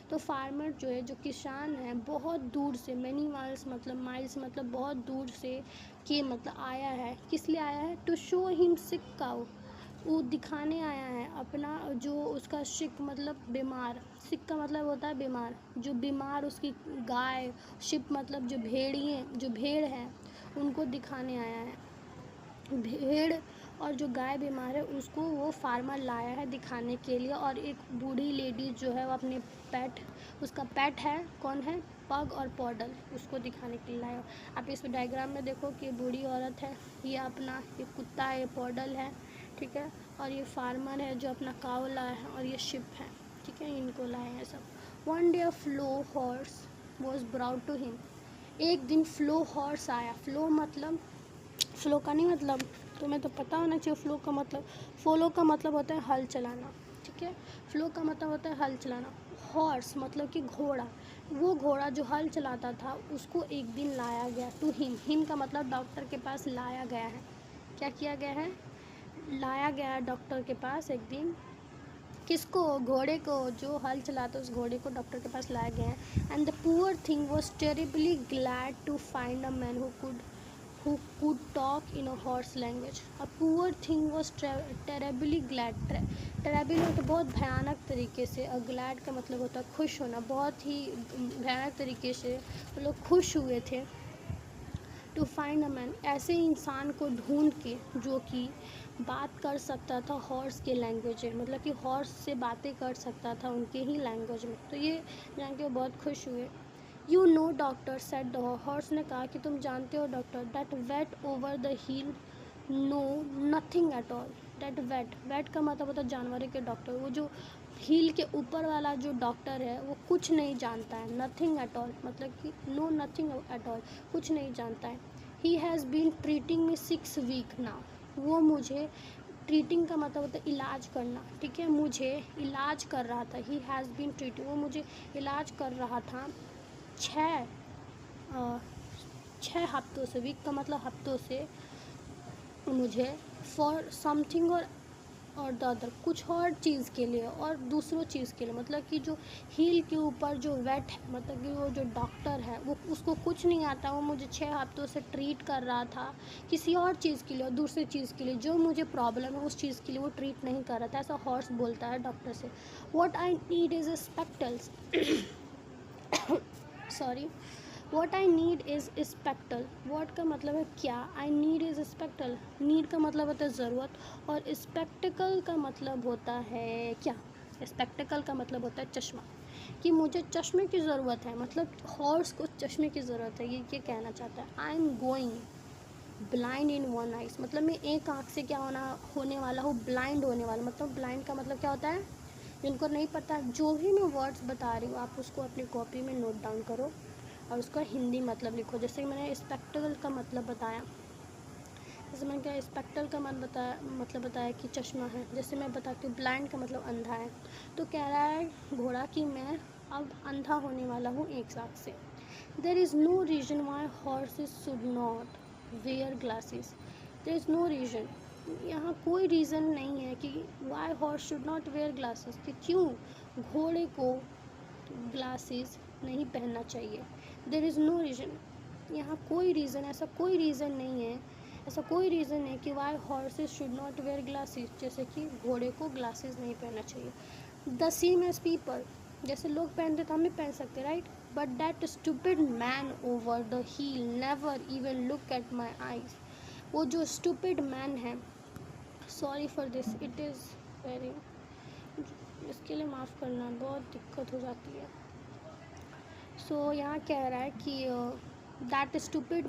तो फार्मर जो है, जो किसान है, बहुत दूर से, मैनी माइल्स मतलब बहुत दूर से कि मतलब आया है, किस लिए आया है, to show him sick cow, वो दिखाने आया है अपना जो उसका शिक मतलब बीमार, सिक का मतलब होता है बीमार, जो बीमार उसकी गाय, शिप मतलब जो भेड़ है उनको दिखाने आया है। भेड़ और जो गाय बीमार है उसको वो फार्मर लाया है दिखाने के लिए। और एक बूढ़ी लेडी जो है वो अपने उसका पेट है, कौन है, पग और पॉडल, उसको दिखाने के लिए लाया। आप इस डायग्राम में देखो कि बूढ़ी औरत है, ये कुत्ता है, ये पॉडल है, ठीक है, और ये फार्मर है जो अपना काव लाया है, और ये शिप है, ठीक है, इनको लाए हैं सब। One day a flow horse was brought to him. एक दिन फ्लो हॉर्स आया। फ्लो का नहीं मतलब, तुम्हें तो पता होना चाहिए फ्लो का मतलब। फॉलो का मतलब होता है हल चलाना, ठीक है, फ्लो का मतलब होता है हल चलाना। हॉर्स मतलब कि घोड़ा, वो घोड़ा जो हल चलाता था उसको एक दिन लाया गया टू हिम का मतलब डॉक्टर के पास लाया गया है। क्या किया गया है, लाया गया है डॉक्टर के पास एक दिन। किसको, घोड़े को, जो हल चलाता उस घोड़े को डॉक्टर के पास लाया गया है। And the poor thing was terribly glad to find a man who could talk in a horse language. A poor thing was terribly glad. Terribly तो बहुत भयानक तरीके से, और glad का मतलब होता है खुश होना, बहुत ही भयानक तरीके से वो लोग खुश हुए थे। टू फाइंड अ मैन, ऐसे इंसान को ढूंढ के जो कि बात कर सकता था हॉर्स के लैंग्वेज में, मतलब कि हॉर्स से बातें कर सकता था उनके ही लैंग्वेज में। तो ये जान के वो बहुत खुश हुए। You know doctor said the horse ने कहा कि तुम जानते हो doctor, that vet over the hill know nothing at all. That vet का मतलब होता है जानवरों के डॉक्टर, वो जो हिल के ऊपर वाला जो डॉक्टर है वो कुछ नहीं जानता है। नथिंग एट ऑल मतलब कि नो नथिंग एट ऑल, कुछ नहीं जानता है। He has been treating me 6 week now, वो मुझे, ट्रीटिंग का मतलब होता है इलाज करना, ठीक है, मुझे इलाज कर रहा था। ही हैज़ बीन ट्रीटिंग, वो मुझे इलाज कर रहा था 6 हफ्तों से। वीक का मतलब हफ्तों से, मुझे फॉर समथिंग और द अदर, कुछ और चीज़ के लिए और दूसरों चीज़ के लिए, मतलब कि जो हील के ऊपर जो वेट है, मतलब कि वो जो डॉक्टर है वो, उसको कुछ नहीं आता, वो मुझे 6 हफ्तों से ट्रीट कर रहा था किसी और चीज़ के लिए और दूसरी चीज़ के लिए, जो मुझे प्रॉब्लम है उस चीज़ के लिए वो ट्रीट नहीं कर रहा था। ऐसा हॉर्स बोलता है डॉक्टर से। What I need is spectacles sorry, what I need is spectacled. What का मतलब है क्या, आई नीड इज़ स्पेक्टल, नीड का मतलब होता है ज़रूरत, और स्पेक्टिकल का मतलब होता है क्या, स्पेक्टिकल का मतलब होता है चश्मा, कि मुझे चश्मे की ज़रूरत है, मतलब हॉर्स को चश्मे की ज़रूरत है, ये कहना चाहता है। I am going blind in one eyes, मतलब मैं एक आँख से क्या होने वाला हूँ, ब्लाइंड होने वाला। मतलब ब्लाइंड का मतलब क्या होता है, जिनको नहीं पता, जो भी मैं वर्ड्स बता रही हूँ आप उसको अपनी कॉपी में नोट डाउन करो और उसका हिंदी मतलब लिखो। जैसे मैंने स्पेक्टिकल का मतलब बताया, जैसे मैंने क्या स्पेक्टल का मतलब बताया कि चश्मा है। जैसे मैं बताती हूँ ब्लाइंड का मतलब अंधा है, तो कह रहा है घोड़ा कि मैं अब अंधा होने वाला हूँ एक साथ से। There is no reason why horses should not wear glasses. There is no reason, यहाँ कोई रीज़न नहीं है कि why horse should not wear glasses, कि क्यों घोड़े को ग्लासेस नहीं पहनना चाहिए। देयर इज़ नो रीज़न, यहाँ कोई रीज़न, ऐसा कोई रीज़न नहीं है, ऐसा कोई रीज़न है कि why horses should not wear glasses, जैसे कि घोड़े को ग्लासेस नहीं पहनना चाहिए। द सेम एज पीपल, जैसे लोग पहनते तो हम भी पहन सकते, right, but that stupid man over the hill never even look at my eyes. वो जो स्टूपिड मैन है, sorry for this, it is very, इसके लिए माफ़ करना, बहुत दिक्कत हो जाती है। सो यहाँ कह रहा है कि दैट स्टूपिड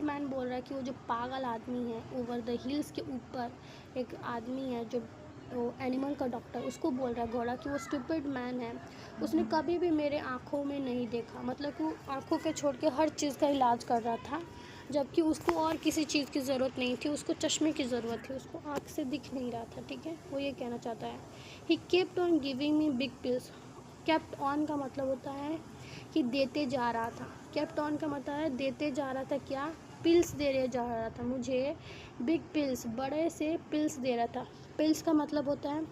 मैन बोल रहा है कि वो जो पागल आदमी है, ओवर द हिल्स के ऊपर एक आदमी है जो एनिमल का डॉक्टर, उसको बोल रहा है घोड़ा कि वो स्टूपिड मैन है, उसने कभी भी मेरे आँखों में नहीं देखा, मतलब कि वो आँखों के छोड़ के हर चीज़ का इलाज कर रहा था, जबकि उसको और किसी चीज़ की ज़रूरत नहीं थी, उसको चश्मे की ज़रूरत थी, उसको आँख से दिख नहीं रहा था, ठीक है, वो ये कहना चाहता है। He kept on giving me big pills. Kept on का मतलब होता है कि देते जा रहा था, केप्ट ऑन का मतलब है देते जा रहा था, क्या, पिल्स दे जा रहा था मुझे, बिग पिल्स, बड़े से पिल्स दे रहा था। पिल्स का मतलब होता है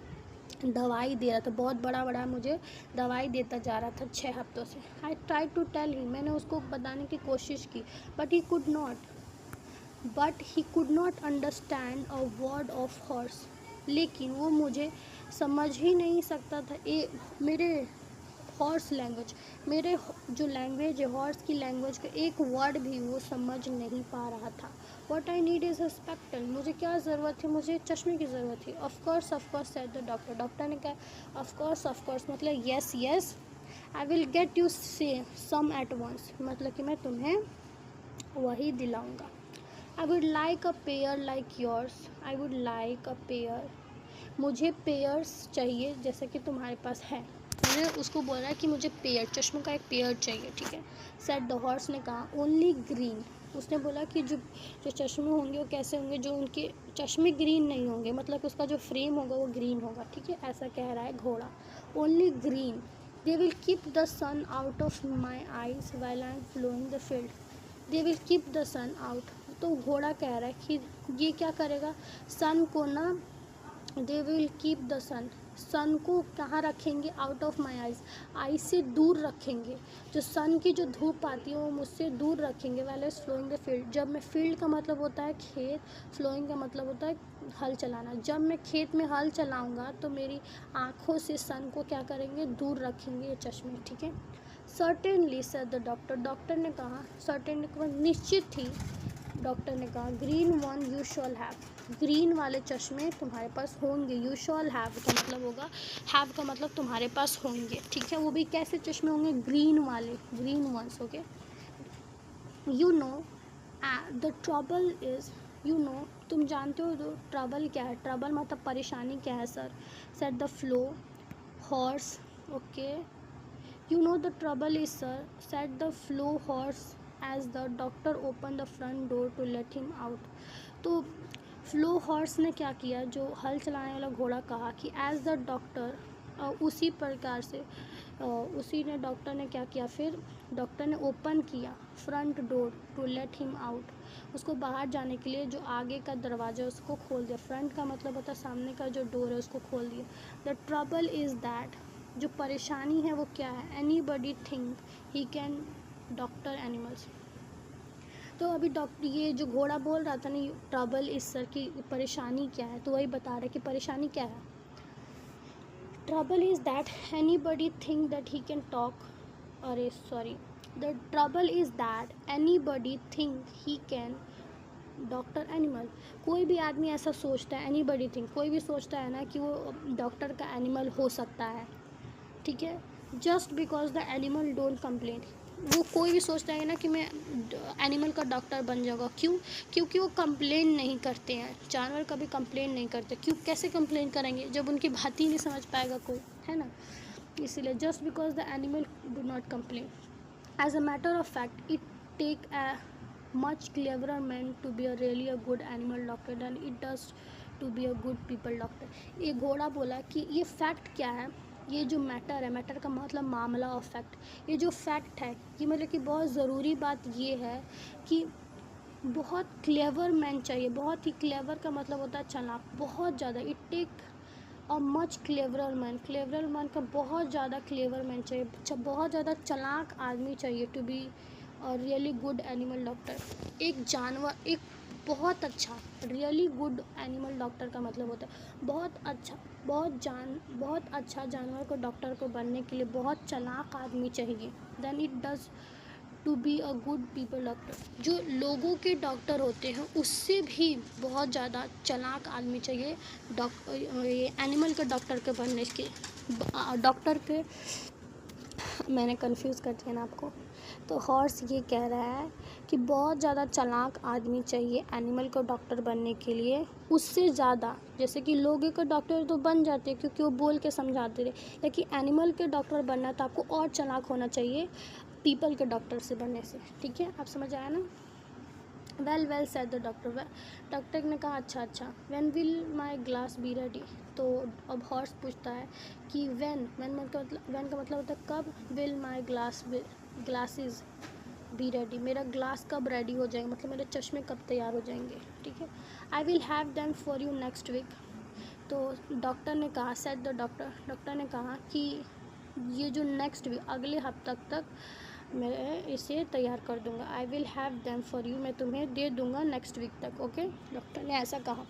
दवाई दे रहा था, बहुत बड़ा बड़ा मुझे दवाई देता जा रहा था 6 हफ्तों से। I try to tell him, मैंने उसको बताने की कोशिश की, but he could not understand a word of horse. लेकिन वो मुझे समझ ही नहीं सकता था मेरे हॉर्स लैंग्वेज, मेरे जो लैंग्वेज है हॉर्स की लैंग्वेज का एक वर्ड भी वो समझ नहीं पा रहा था। What I need is a spectacle, मुझे क्या ज़रूरत थी, मुझे चश्मे की ज़रूरत थी। Of course said the doctor, doctor ने कहा ऑफकोर्स मतलब yes yes, I will get you से सम एट वंस, मतलब कि मैं तुम्हें वही दिलाऊंगा। I would like a pair like yours, I would like a pair, मुझे पेयर्स चाहिए जैसे कि तुम्हारे पास है। मैंने उसको बोला कि मुझे पेयर, चश्मों का एक पेयर चाहिए, ठीक है। सेट द हॉर्स ने कहा ओनली ग्रीन, उसने बोला कि जो जो चश्मे होंगे वो कैसे होंगे, जो उनके चश्मे ग्रीन नहीं होंगे, मतलब उसका जो फ्रेम होगा वो ग्रीन होगा, ठीक है, ऐसा कह रहा है घोड़ा। Only green, they will keep the sun out of my eyes while I am ploughing the field, they will keep the sun out. तो घोड़ा कह रहा है कि ये क्या करेगा, सन को ना, दे विल कीप द सन को कहाँ रखेंगे, आउट ऑफ माई आइज से दूर रखेंगे, जो सन की जो धूप आती है वो मुझसे दूर रखेंगे। वाइल फ्लोइंग द फील्ड, जब मैं, फील्ड का मतलब होता है खेत, फ्लोइंग का मतलब होता है हल चलाना, जब मैं खेत में हल चलाऊँगा तो मेरी आँखों से सन को क्या करेंगे, दूर रखेंगे ये चश्मे, ठीक है। Certainly said the doctor, doctor ने कहा, सर्टेनली निश्चित ही, डॉक्टर ने कहा green one you shawl have, green वाले चश्मे तुम्हारे पास होंगे। यू शॉल हैव का मतलब होगा, हैव का मतलब तुम्हारे पास होंगे, ठीक है। वो भी कैसे चश्मे होंगे, ग्रीन वाले, green ones, okay. You know the trouble is, you know तुम जानते हो जो ट्रबल क्या है, ट्रबल मतलब परेशानी क्या है sir. Set the plough horse, okay. You know the trouble is sir, said the flow horse as the doctor opened the front door to let him out. तो फ्लो हॉर्स ने क्या किया, जो हल चलाने वाला घोड़ा कहा कि एज द डॉक्टर, उसी प्रकार से उसी ने, डॉक्टर ने क्या किया, फिर डॉक्टर ने ओपन किया front door to let him out, उसको बाहर जाने के लिए जो आगे का दरवाज़ा उसको खोल दिया। फ्रंट का मतलब होता है सामने का जो डोर है उसको खोल दिया। द ट्रबल इज़ दैट, जो परेशानी है वो क्या है, any buddy think he can doctor animals. तो अभी डॉक्टर, ये जो घोड़ा बोल रहा था ना ट्रबल इस सर की परेशानी क्या है, तो वही बता रहा है कि परेशानी क्या है। Trouble is that anybody think that he can talk, अरे sorry, the trouble is that anybody think he can doctor animal, कोई भी आदमी ऐसा सोचता है, एनी बडी थिंक, कोई भी सोचता है ना कि वो डॉक्टर का एनिमल हो सकता है, ठीक है। Just because the animal don't complain, वो कोई भी सोचता है ना कि मैं एनिमल का डॉक्टर बन जाऊँगा, क्यों, क्योंकि वो कंप्लेन नहीं करते हैं, जानवर कभी कंप्लेन नहीं करते, क्यों, कैसे कंप्लेन करेंगे जब उनकी बात ही नहीं समझ पाएगा कोई, है ना, इसीलिए just because the animal do not complain. As a matter of fact it take a much cleverer man to be a really a good animal doctor than it does to be a good people doctor। ये घोड़ा बोला कि ये fact क्या है, ये जो matter है, मैटर का मतलब मामला और फैक्ट, ये जो फैक्ट है ये मतलब कि बहुत ज़रूरी बात ये है कि बहुत क्लेवर मैन चाहिए, बहुत ही क्लेवर का मतलब होता है चालाक, बहुत ज़्यादा, it take a much cleverer man, cleverer man का बहुत ज़्यादा क्लेवर मैन चाहिए, बहुत ज़्यादा चालाक आदमी चाहिए टू बी और रियली गुड एनिमल डॉक्टर। एक जानवर, एक बहुत अच्छा, रियली गुड एनिमल डॉक्टर का मतलब होता है बहुत अच्छा, बहुत अच्छा जानवर को डॉक्टर को बनने के लिए बहुत चालाक आदमी चाहिए। Then it does to be a good people doctor, जो लोगों के डॉक्टर होते हैं उससे भी बहुत ज़्यादा चालाक आदमी चाहिए ये एनिमल के डॉक्टर के बनने के, डॉक्टर के, मैंने कंफ्यूज कर दिया ना आपको। तो हॉर्स ये कह रहा है कि बहुत ज़्यादा चालाक आदमी चाहिए एनिमल को डॉक्टर बनने के लिए, उससे ज़्यादा, जैसे कि लोगों के डॉक्टर तो बन जाते हैं क्योंकि वो बोल के समझाते रहे, लेकिन एनिमल के डॉक्टर बनना तो आपको और चालाक होना चाहिए पीपल के डॉक्टर से बनने से, ठीक है, आप समझ आया ना। Well said the doctor, doctor ने कहा अच्छा, when will my glass be ready. तो अब हॉर्स पूछता है कि व्हेन का मतलब होता है कब, will my glasses be ready, मेरा ग्लास कब रेडी हो जाएंगे, मतलब मेरे चश्मे कब तैयार हो जाएंगे, ठीक है। I will have them for you next week, तो डॉक्टर ने कहा, सेड द डॉक्टर ने कहा कि ये जो नेक्स्ट वीक, अगले हफ्ते तक मैं इसे तैयार कर दूंगा। I will have them for you, मैं तुम्हें दे दूंगा नेक्स्ट वीक तक। ओके, डॉक्टर ने ऐसा कहा।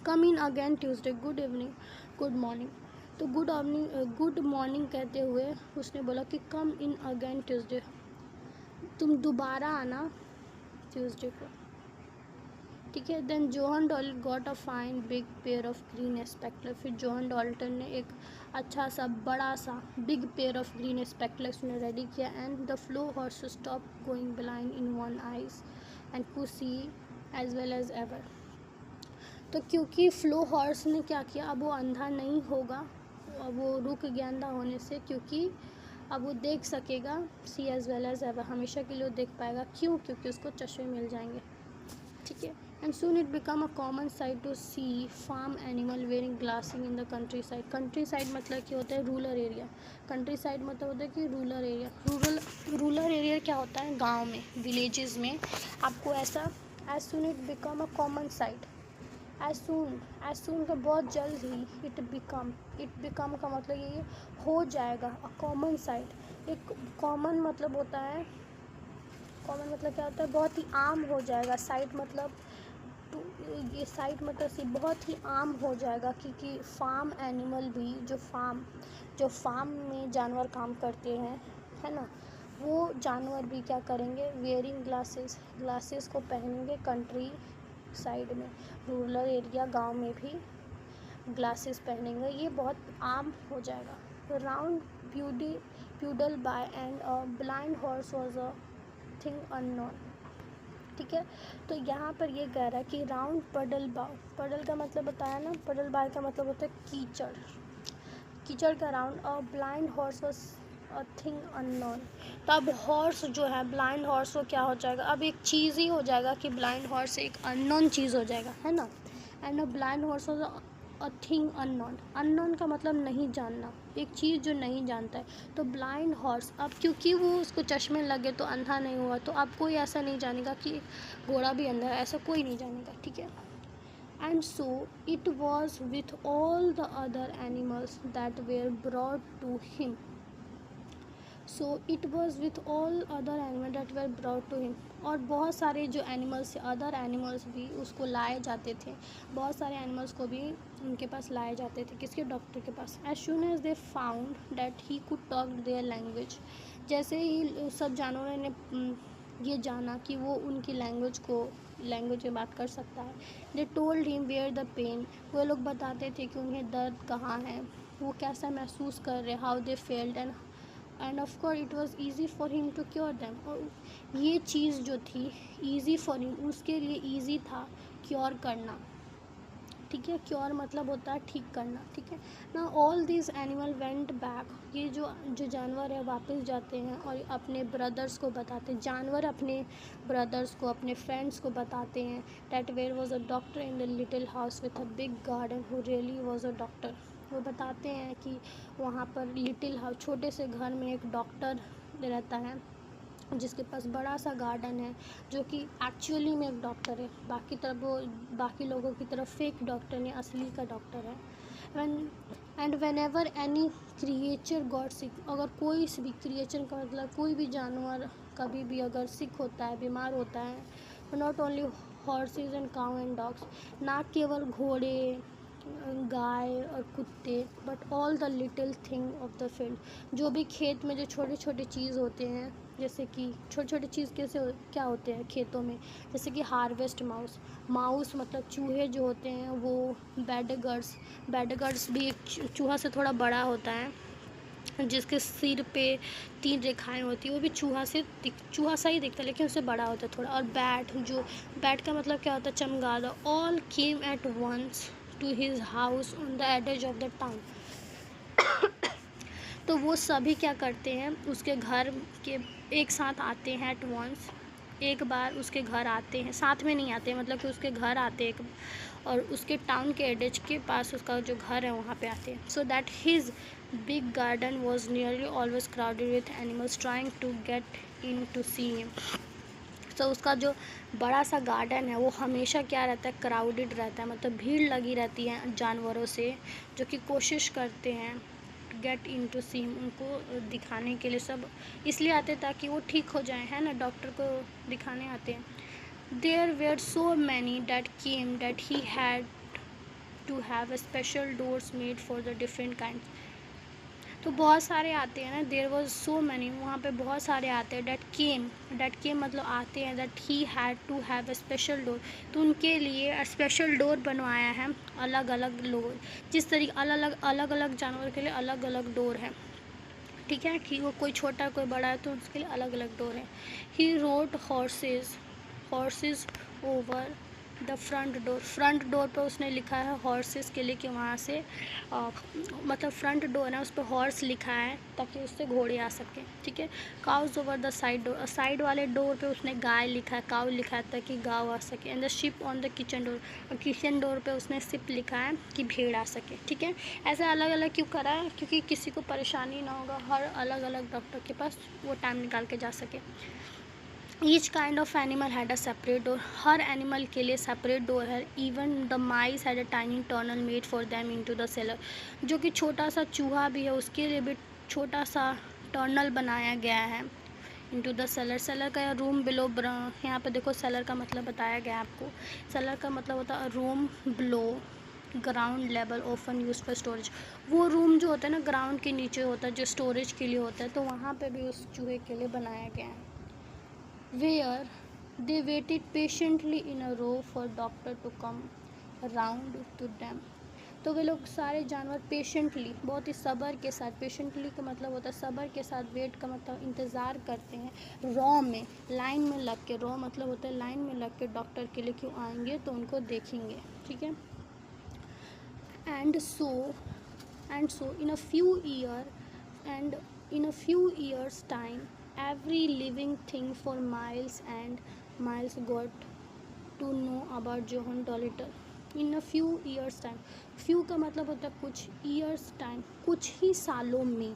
Come in again Tuesday, good evening, good morning. तो गुड मॉर्निंग कहते हुए उसने बोला कि कम इन अगेन ट्यूसडे, तुम दोबारा आना ट्यूसडे को, ठीक है। Then John Dalton got a fine big pair of green spectacles, फिर जोहन डॉल्टन ने एक अच्छा सा बड़ा सा big pair of green spectacles ने रेडी किया। And the plough horse stop going blind in one eyes and could see as well as ever. तो क्योंकि फ्लो हॉर्स ने क्या किया, अब वो अंधा नहीं होगा, अब वो रुक गया अंधा होने से, क्योंकि अब वो देख सकेगा, सी एज वेल एज एवर, हमेशा के लिए देख पाएगा। क्यों? क्योंकि उसको चश्मे मिल जाएंगे, ठीक है। And soon it become a common sight to see farm animal wearing glasses in the countryside. Countryside मतलब कि होता है रूरल एरिया। कंट्री साइड मतलब होता है कि रूरल एरिया। रूरल एरिया क्या होता है? गाँव में, विलेजेस में आपको ऐसा। As soon it become a common sight, as soon का बहुत जल्द ही, इट बिकम का मतलब ये हो जाएगा। अ कॉमन साइट, एक कॉमन मतलब होता है, कॉमन मतलब क्या होता है? बहुत ही आम हो जाएगा। साइट मतलब ये साइट मतलब से बहुत ही आम हो जाएगा, क्योंकि फार्म एनिमल भी, जो फार्म में जानवर काम करते हैं, है ना, वो जानवर भी क्या करेंगे? वेयरिंग ग्लासेस को पहनेंगे कंट्री साइड में, रूरल एरिया गांव में भी ग्लासेस पहनेंगे। ये बहुत आम हो जाएगा। Round Puddleby and a blind horse was a thing unknown, ठीक है। तो यहाँ पर ये कह रहा है कि राउंड पडल का मतलब बताया ना, पडल बाय का मतलब होता है कीचड़ का round. A blind horse was a thing unknown. तो अब हॉर्स जो है, ब्लाइंड हॉर्स वो क्या हो जाएगा? अब एक चीज़ ही हो जाएगा कि ब्लाइंड हॉर्स एक अननोन चीज़ हो जाएगा, है ना। And a blind horse was a thing unknown का मतलब नहीं जानना, एक चीज़ जो नहीं जानता है। तो ब्लाइंड हॉर्स, अब क्योंकि वो उसको चश्मे लगे तो अंधा नहीं हुआ, तो अब कोई ऐसा नहीं जानेगा कि घोड़ा भी अंधा है, ऐसा कोई नहीं जानेगा, ठीक है। And so it was with all the other animals that were brought to him. और बहुत सारे जो एनिमल्स, अदर एनिमल्स भी उसको लाए जाते थे, बहुत सारे एनिमल्स को भी उनके पास लाए जाते थे, किसके? डॉक्टर के पास। As soon as they found that he could talk their language, जैसे ही सब जानवरों ने ये जाना कि वो उनकी लैंग्वेज में बात कर सकता है। They told him where the pain, वो लोग बताते थे कि उन्हें दर्द कहाँ है, वो कैसा महसूस कर रहे, how they felt, and of course it was easy for him to cure them. और ये चीज़ जो थी इजी फॉर हिम, उसके लिए इजी था क्योर करना, ठीक है। क्योर मतलब होता है ठीक करना, ठीक है ना। All this animal went back, ये जो जानवर है वापस जाते हैं और अपने ब्रदर्स को बताते हैं, जानवर अपने ब्रदर्स को, अपने फ्रेंड्स को बताते हैं that where was a doctor in the little house with a big garden who really was a doctor. वो बताते हैं कि वहाँ पर लिटिल हाउस, छोटे से घर में एक डॉक्टर रहता है जिसके पास बड़ा सा गार्डन है, जो कि एक्चुअली में एक डॉक्टर है, बाकी लोगों की तरफ फेक डॉक्टर नहीं, असली का डॉक्टर है। And when ever any creature got sick, अगर कोई भी क्रिएचर का मतलब कोई भी जानवर कभी भी अगर सिक होता है, बीमार होता है, not only horses and cow and dogs, ना केवल घोड़े, गाय और कुत्ते, but all the little thing of the field, जो भी खेत में जो छोटे छोटे चीज़ होते हैं, जैसे कि छोटे छोटे चीज़ क्या होते हैं खेतों में, जैसे कि हार्वेस्ट माउस मतलब चूहे जो होते हैं, वो बैडगर्स भी एक चूहा से थोड़ा बड़ा होता है, जिसके सिर पे 3 रेखाएं होती है, वो भी चूहा सा ही दिखता है, लेकिन उससे बड़ा होता है थोड़ा। और बैट का मतलब क्या होता है? चमगादड़। All came at once to his house on the edges of the town. तो वो सभी क्या करते हैं, उसके घर के एक साथ आते हैं, एट वंस, एक बार उसके घर आते हैं, साथ में नहीं आते, मतलब कि उसके घर आते हैं और उसके टाउन के एडेज के पास उसका जो घर है वहाँ पे आते हैं। So that his big garden was nearly always crowded with animals trying to get in to see him. तो उसका जो बड़ा सा गार्डन है वो हमेशा क्या रहता है, क्राउडेड रहता है, मतलब भीड़ लगी रहती है जानवरों से, जो कि कोशिश करते हैं get in to see him, उनको दिखाने के लिए सब इसलिए आते हैं ताकि वो ठीक हो जाएं, है ना, डॉक्टर को दिखाने आते हैं। There were so many that came that he had to have special doors made for the different kind. तो बहुत सारे आते हैं ना, देयर वॉज सो मैनी, वहाँ पे बहुत सारे आते हैं। डैट केम मतलब आते हैं, that he had to have a special door, तो उनके लिए स्पेशल डोर बनवाया है, अलग अलग डोर, जिस तरीके अलग अलग जानवर के लिए अलग अलग डोर है, ठीक है, कि वो कोई छोटा कोई बड़ा है तो उसके लिए अलग अलग डोर है। He wrote horses over the front door पर उसने लिखा है हॉर्सेस के लिए, कि वहाँ से मतलब फ्रंट डोर है उस पर हॉर्स लिखा है ताकि उससे घोड़े आ सकें, ठीक है। Cows over the side door, side वाले डोर पे उसने गाय लिखा है, काउ लिखा है ताकि गाँव आ सके। And the ship on the kitchen door, और किचन डोर पे उसने शिप लिखा है कि भेड़ आ सके, ठीक है। ऐसे अलग अलग क्यों करा है, क्योंकि किसी को परेशानी ना होगा, हर अलग अलग डॉक्टर के पास वो टाइम निकाल के जा सके। Each kind of animal had a separate door, her animal के लिए सेपरेट डोर है। Even the mice had a tiny tunnel made for them into the seller, जो कि छोटा सा चूहा भी है उसके लिए भी छोटा सा टनल बनाया गया है इनटू द सेलर का रूम बिलो, यहाँ पे देखो सेलर का मतलब बताया गया आपको। सेलर का मतलब होता है room below ground level often use for storage, वो रूम जो होता है ना ग्राउंड के नीचे होता है जो स्टोरेज के लिए होता है, तो वहाँ पे भी उस चूहे के लिए बनाया गया है। Where they waited patiently in a row for doctor to come round to them, तो वे लोग सारे जानवर पेशेंटली, बहुत ही सब्र के साथ, पेशेंटली का मतलब होता है सब्र के साथ, वेट का मतलब इंतज़ार करते हैं, रॉ में लाइन में लग के, रॉ मतलब होता है लाइन में लग के डॉक्टर के लिए क्यों आएंगे, तो उनको देखेंगे, ठीक है। And so in a few years time every living thing for miles and miles got to know about Johann Dolittle. In a few years time, few का मतलब होता है कुछ, years time कुछ ही सालों में,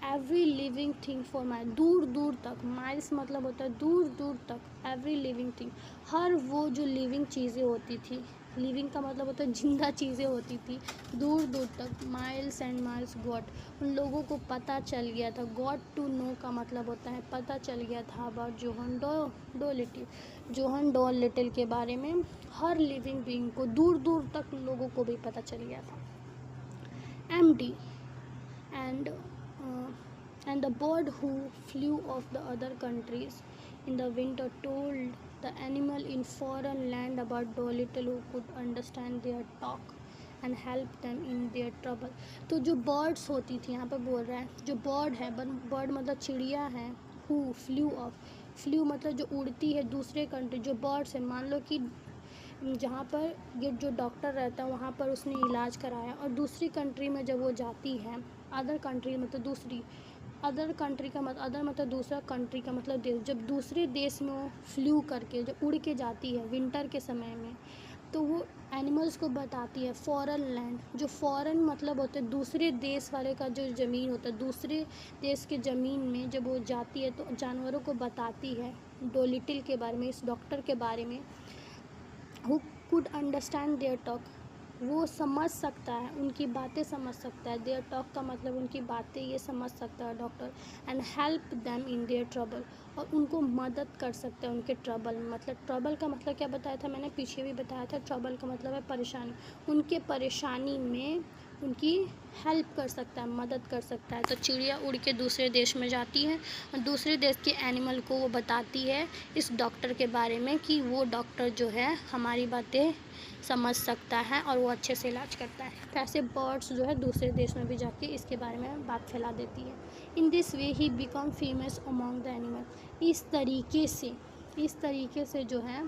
every living thing for mile, दूर दूर तक, माइल्स मतलब होता है दूर दूर तक, एवरी लिविंग थिंग, हर वो जो लिविंग चीज़ें होती थी, लिविंग का मतलब होता है जिंदा चीज़ें होती थी, दूर दूर तक, माइल्स एंड माइल्स गॉट, उन लोगों को पता चल गया था, गॉट टू नो का मतलब होता है पता चल गया था, अबाउट जोहन डॉ लिटिल के बारे में, हर लिविंग बीइंग को दूर दूर तक लोगों को भी पता चल गया था। MD and and the bird who flew off the other countries in the winter told the animal in foreign land about Dolittle who could understand their talk and help them in their trouble. तो जो birds होती थी, यहाँ पे बोल रहा है जो bird है, bird मतलब चिड़िया है, who flew off, flew मतलब जो उड़ती है दूसरे कंट्री, जो birds है, मान लो कि जहाँ पर ये जो डॉक्टर रहता है वहाँ पर उसने इलाज कराया, और दूसरी कंट्री में जब वो जाती है, अदर कंट्री मतलब दूसरी, अदर कंट्री का मतलब, अदर मतलब दूसरा, कंट्री का मतलब देश, जब दूसरे देश में वो फ्लू करके जब उड़ के जाती है विंटर के समय में, तो वो एनिमल्स को बताती है, फॉरेन लैंड, जो फॉरेन मतलब होते हैं दूसरे देश वाले का जो ज़मीन होता है, दूसरे देश के ज़मीन में जब वो जाती है तो जानवरों को बताती है डोलिटिल के बारे में, इस डॉक्टर के बारे में। Who could understand their talk, वो समझ सकता है, उनकी बातें समझ सकता है, देयर टॉक का मतलब उनकी बातें ये समझ सकता है doctor, and help them in their trouble, और उनको मदद कर सकता है उनके ट्रबल में, मतलब ट्रबल का मतलब क्या बताया था मैंने, पीछे भी बताया था, ट्रबल का मतलब है परेशानी, उनके परेशानी में उनकी हेल्प कर सकता है, मदद कर सकता है। तो चिड़िया उड़ के दूसरे देश में जाती है और दूसरे देश के एनिमल को वो बताती है इस डॉक्टर के बारे में कि वो डॉक्टर जो है हमारी बातें समझ सकता है और वो अच्छे से इलाज करता है। तो ऐसे बर्ड्स जो है दूसरे देश में भी जाके इसके बारे में बात फैला देती है। In this way he become famous among the animal, इस तरीके से जो है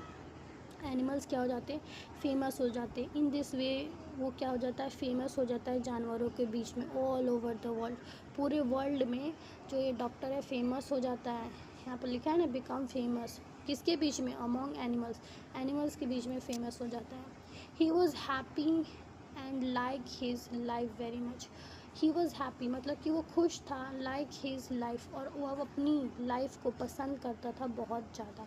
एनिमल्स क्या हो जाते हैं, फेमस हो जाते हैं। इन दिस वे वो क्या हो जाता है, फेमस हो जाता है जानवरों के बीच में, ऑल ओवर द वर्ल्ड, पूरे वर्ल्ड में जो ये डॉक्टर है फेमस हो जाता है। यहाँ पर लिखा है ना बिकम फेमस, किसके बीच में, अमॉन्ग एनिमल्स, एनिमल्स के बीच में फेमस हो जाता है। He was happy and like his life very much, he was happy, मतलब कि वो खुश था लाइक हीज़ लाइफ, और वो अब अपनी लाइफ को पसंद करता था बहुत ज़्यादा।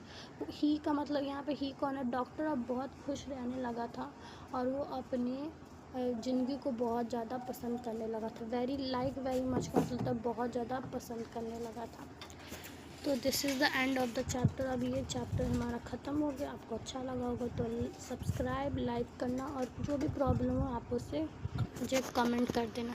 ही का मतलब यहाँ पे ही कौन है, डॉक्टर अब बहुत खुश रहने लगा था और वो अपने ज़िंदगी को बहुत ज़्यादा पसंद करने लगा था। वेरी मच का मतलब बहुत ज़्यादा पसंद करने लगा था। तो this is the end of the chapter. अब ये चैप्टर हमारा ख़त्म हो गया। आपको अच्छा लगा होगा तो सब्सक्राइब, लाइक करना, और जो भी प्रॉब्लम हो आप उससे मुझे कमेंट कर देना।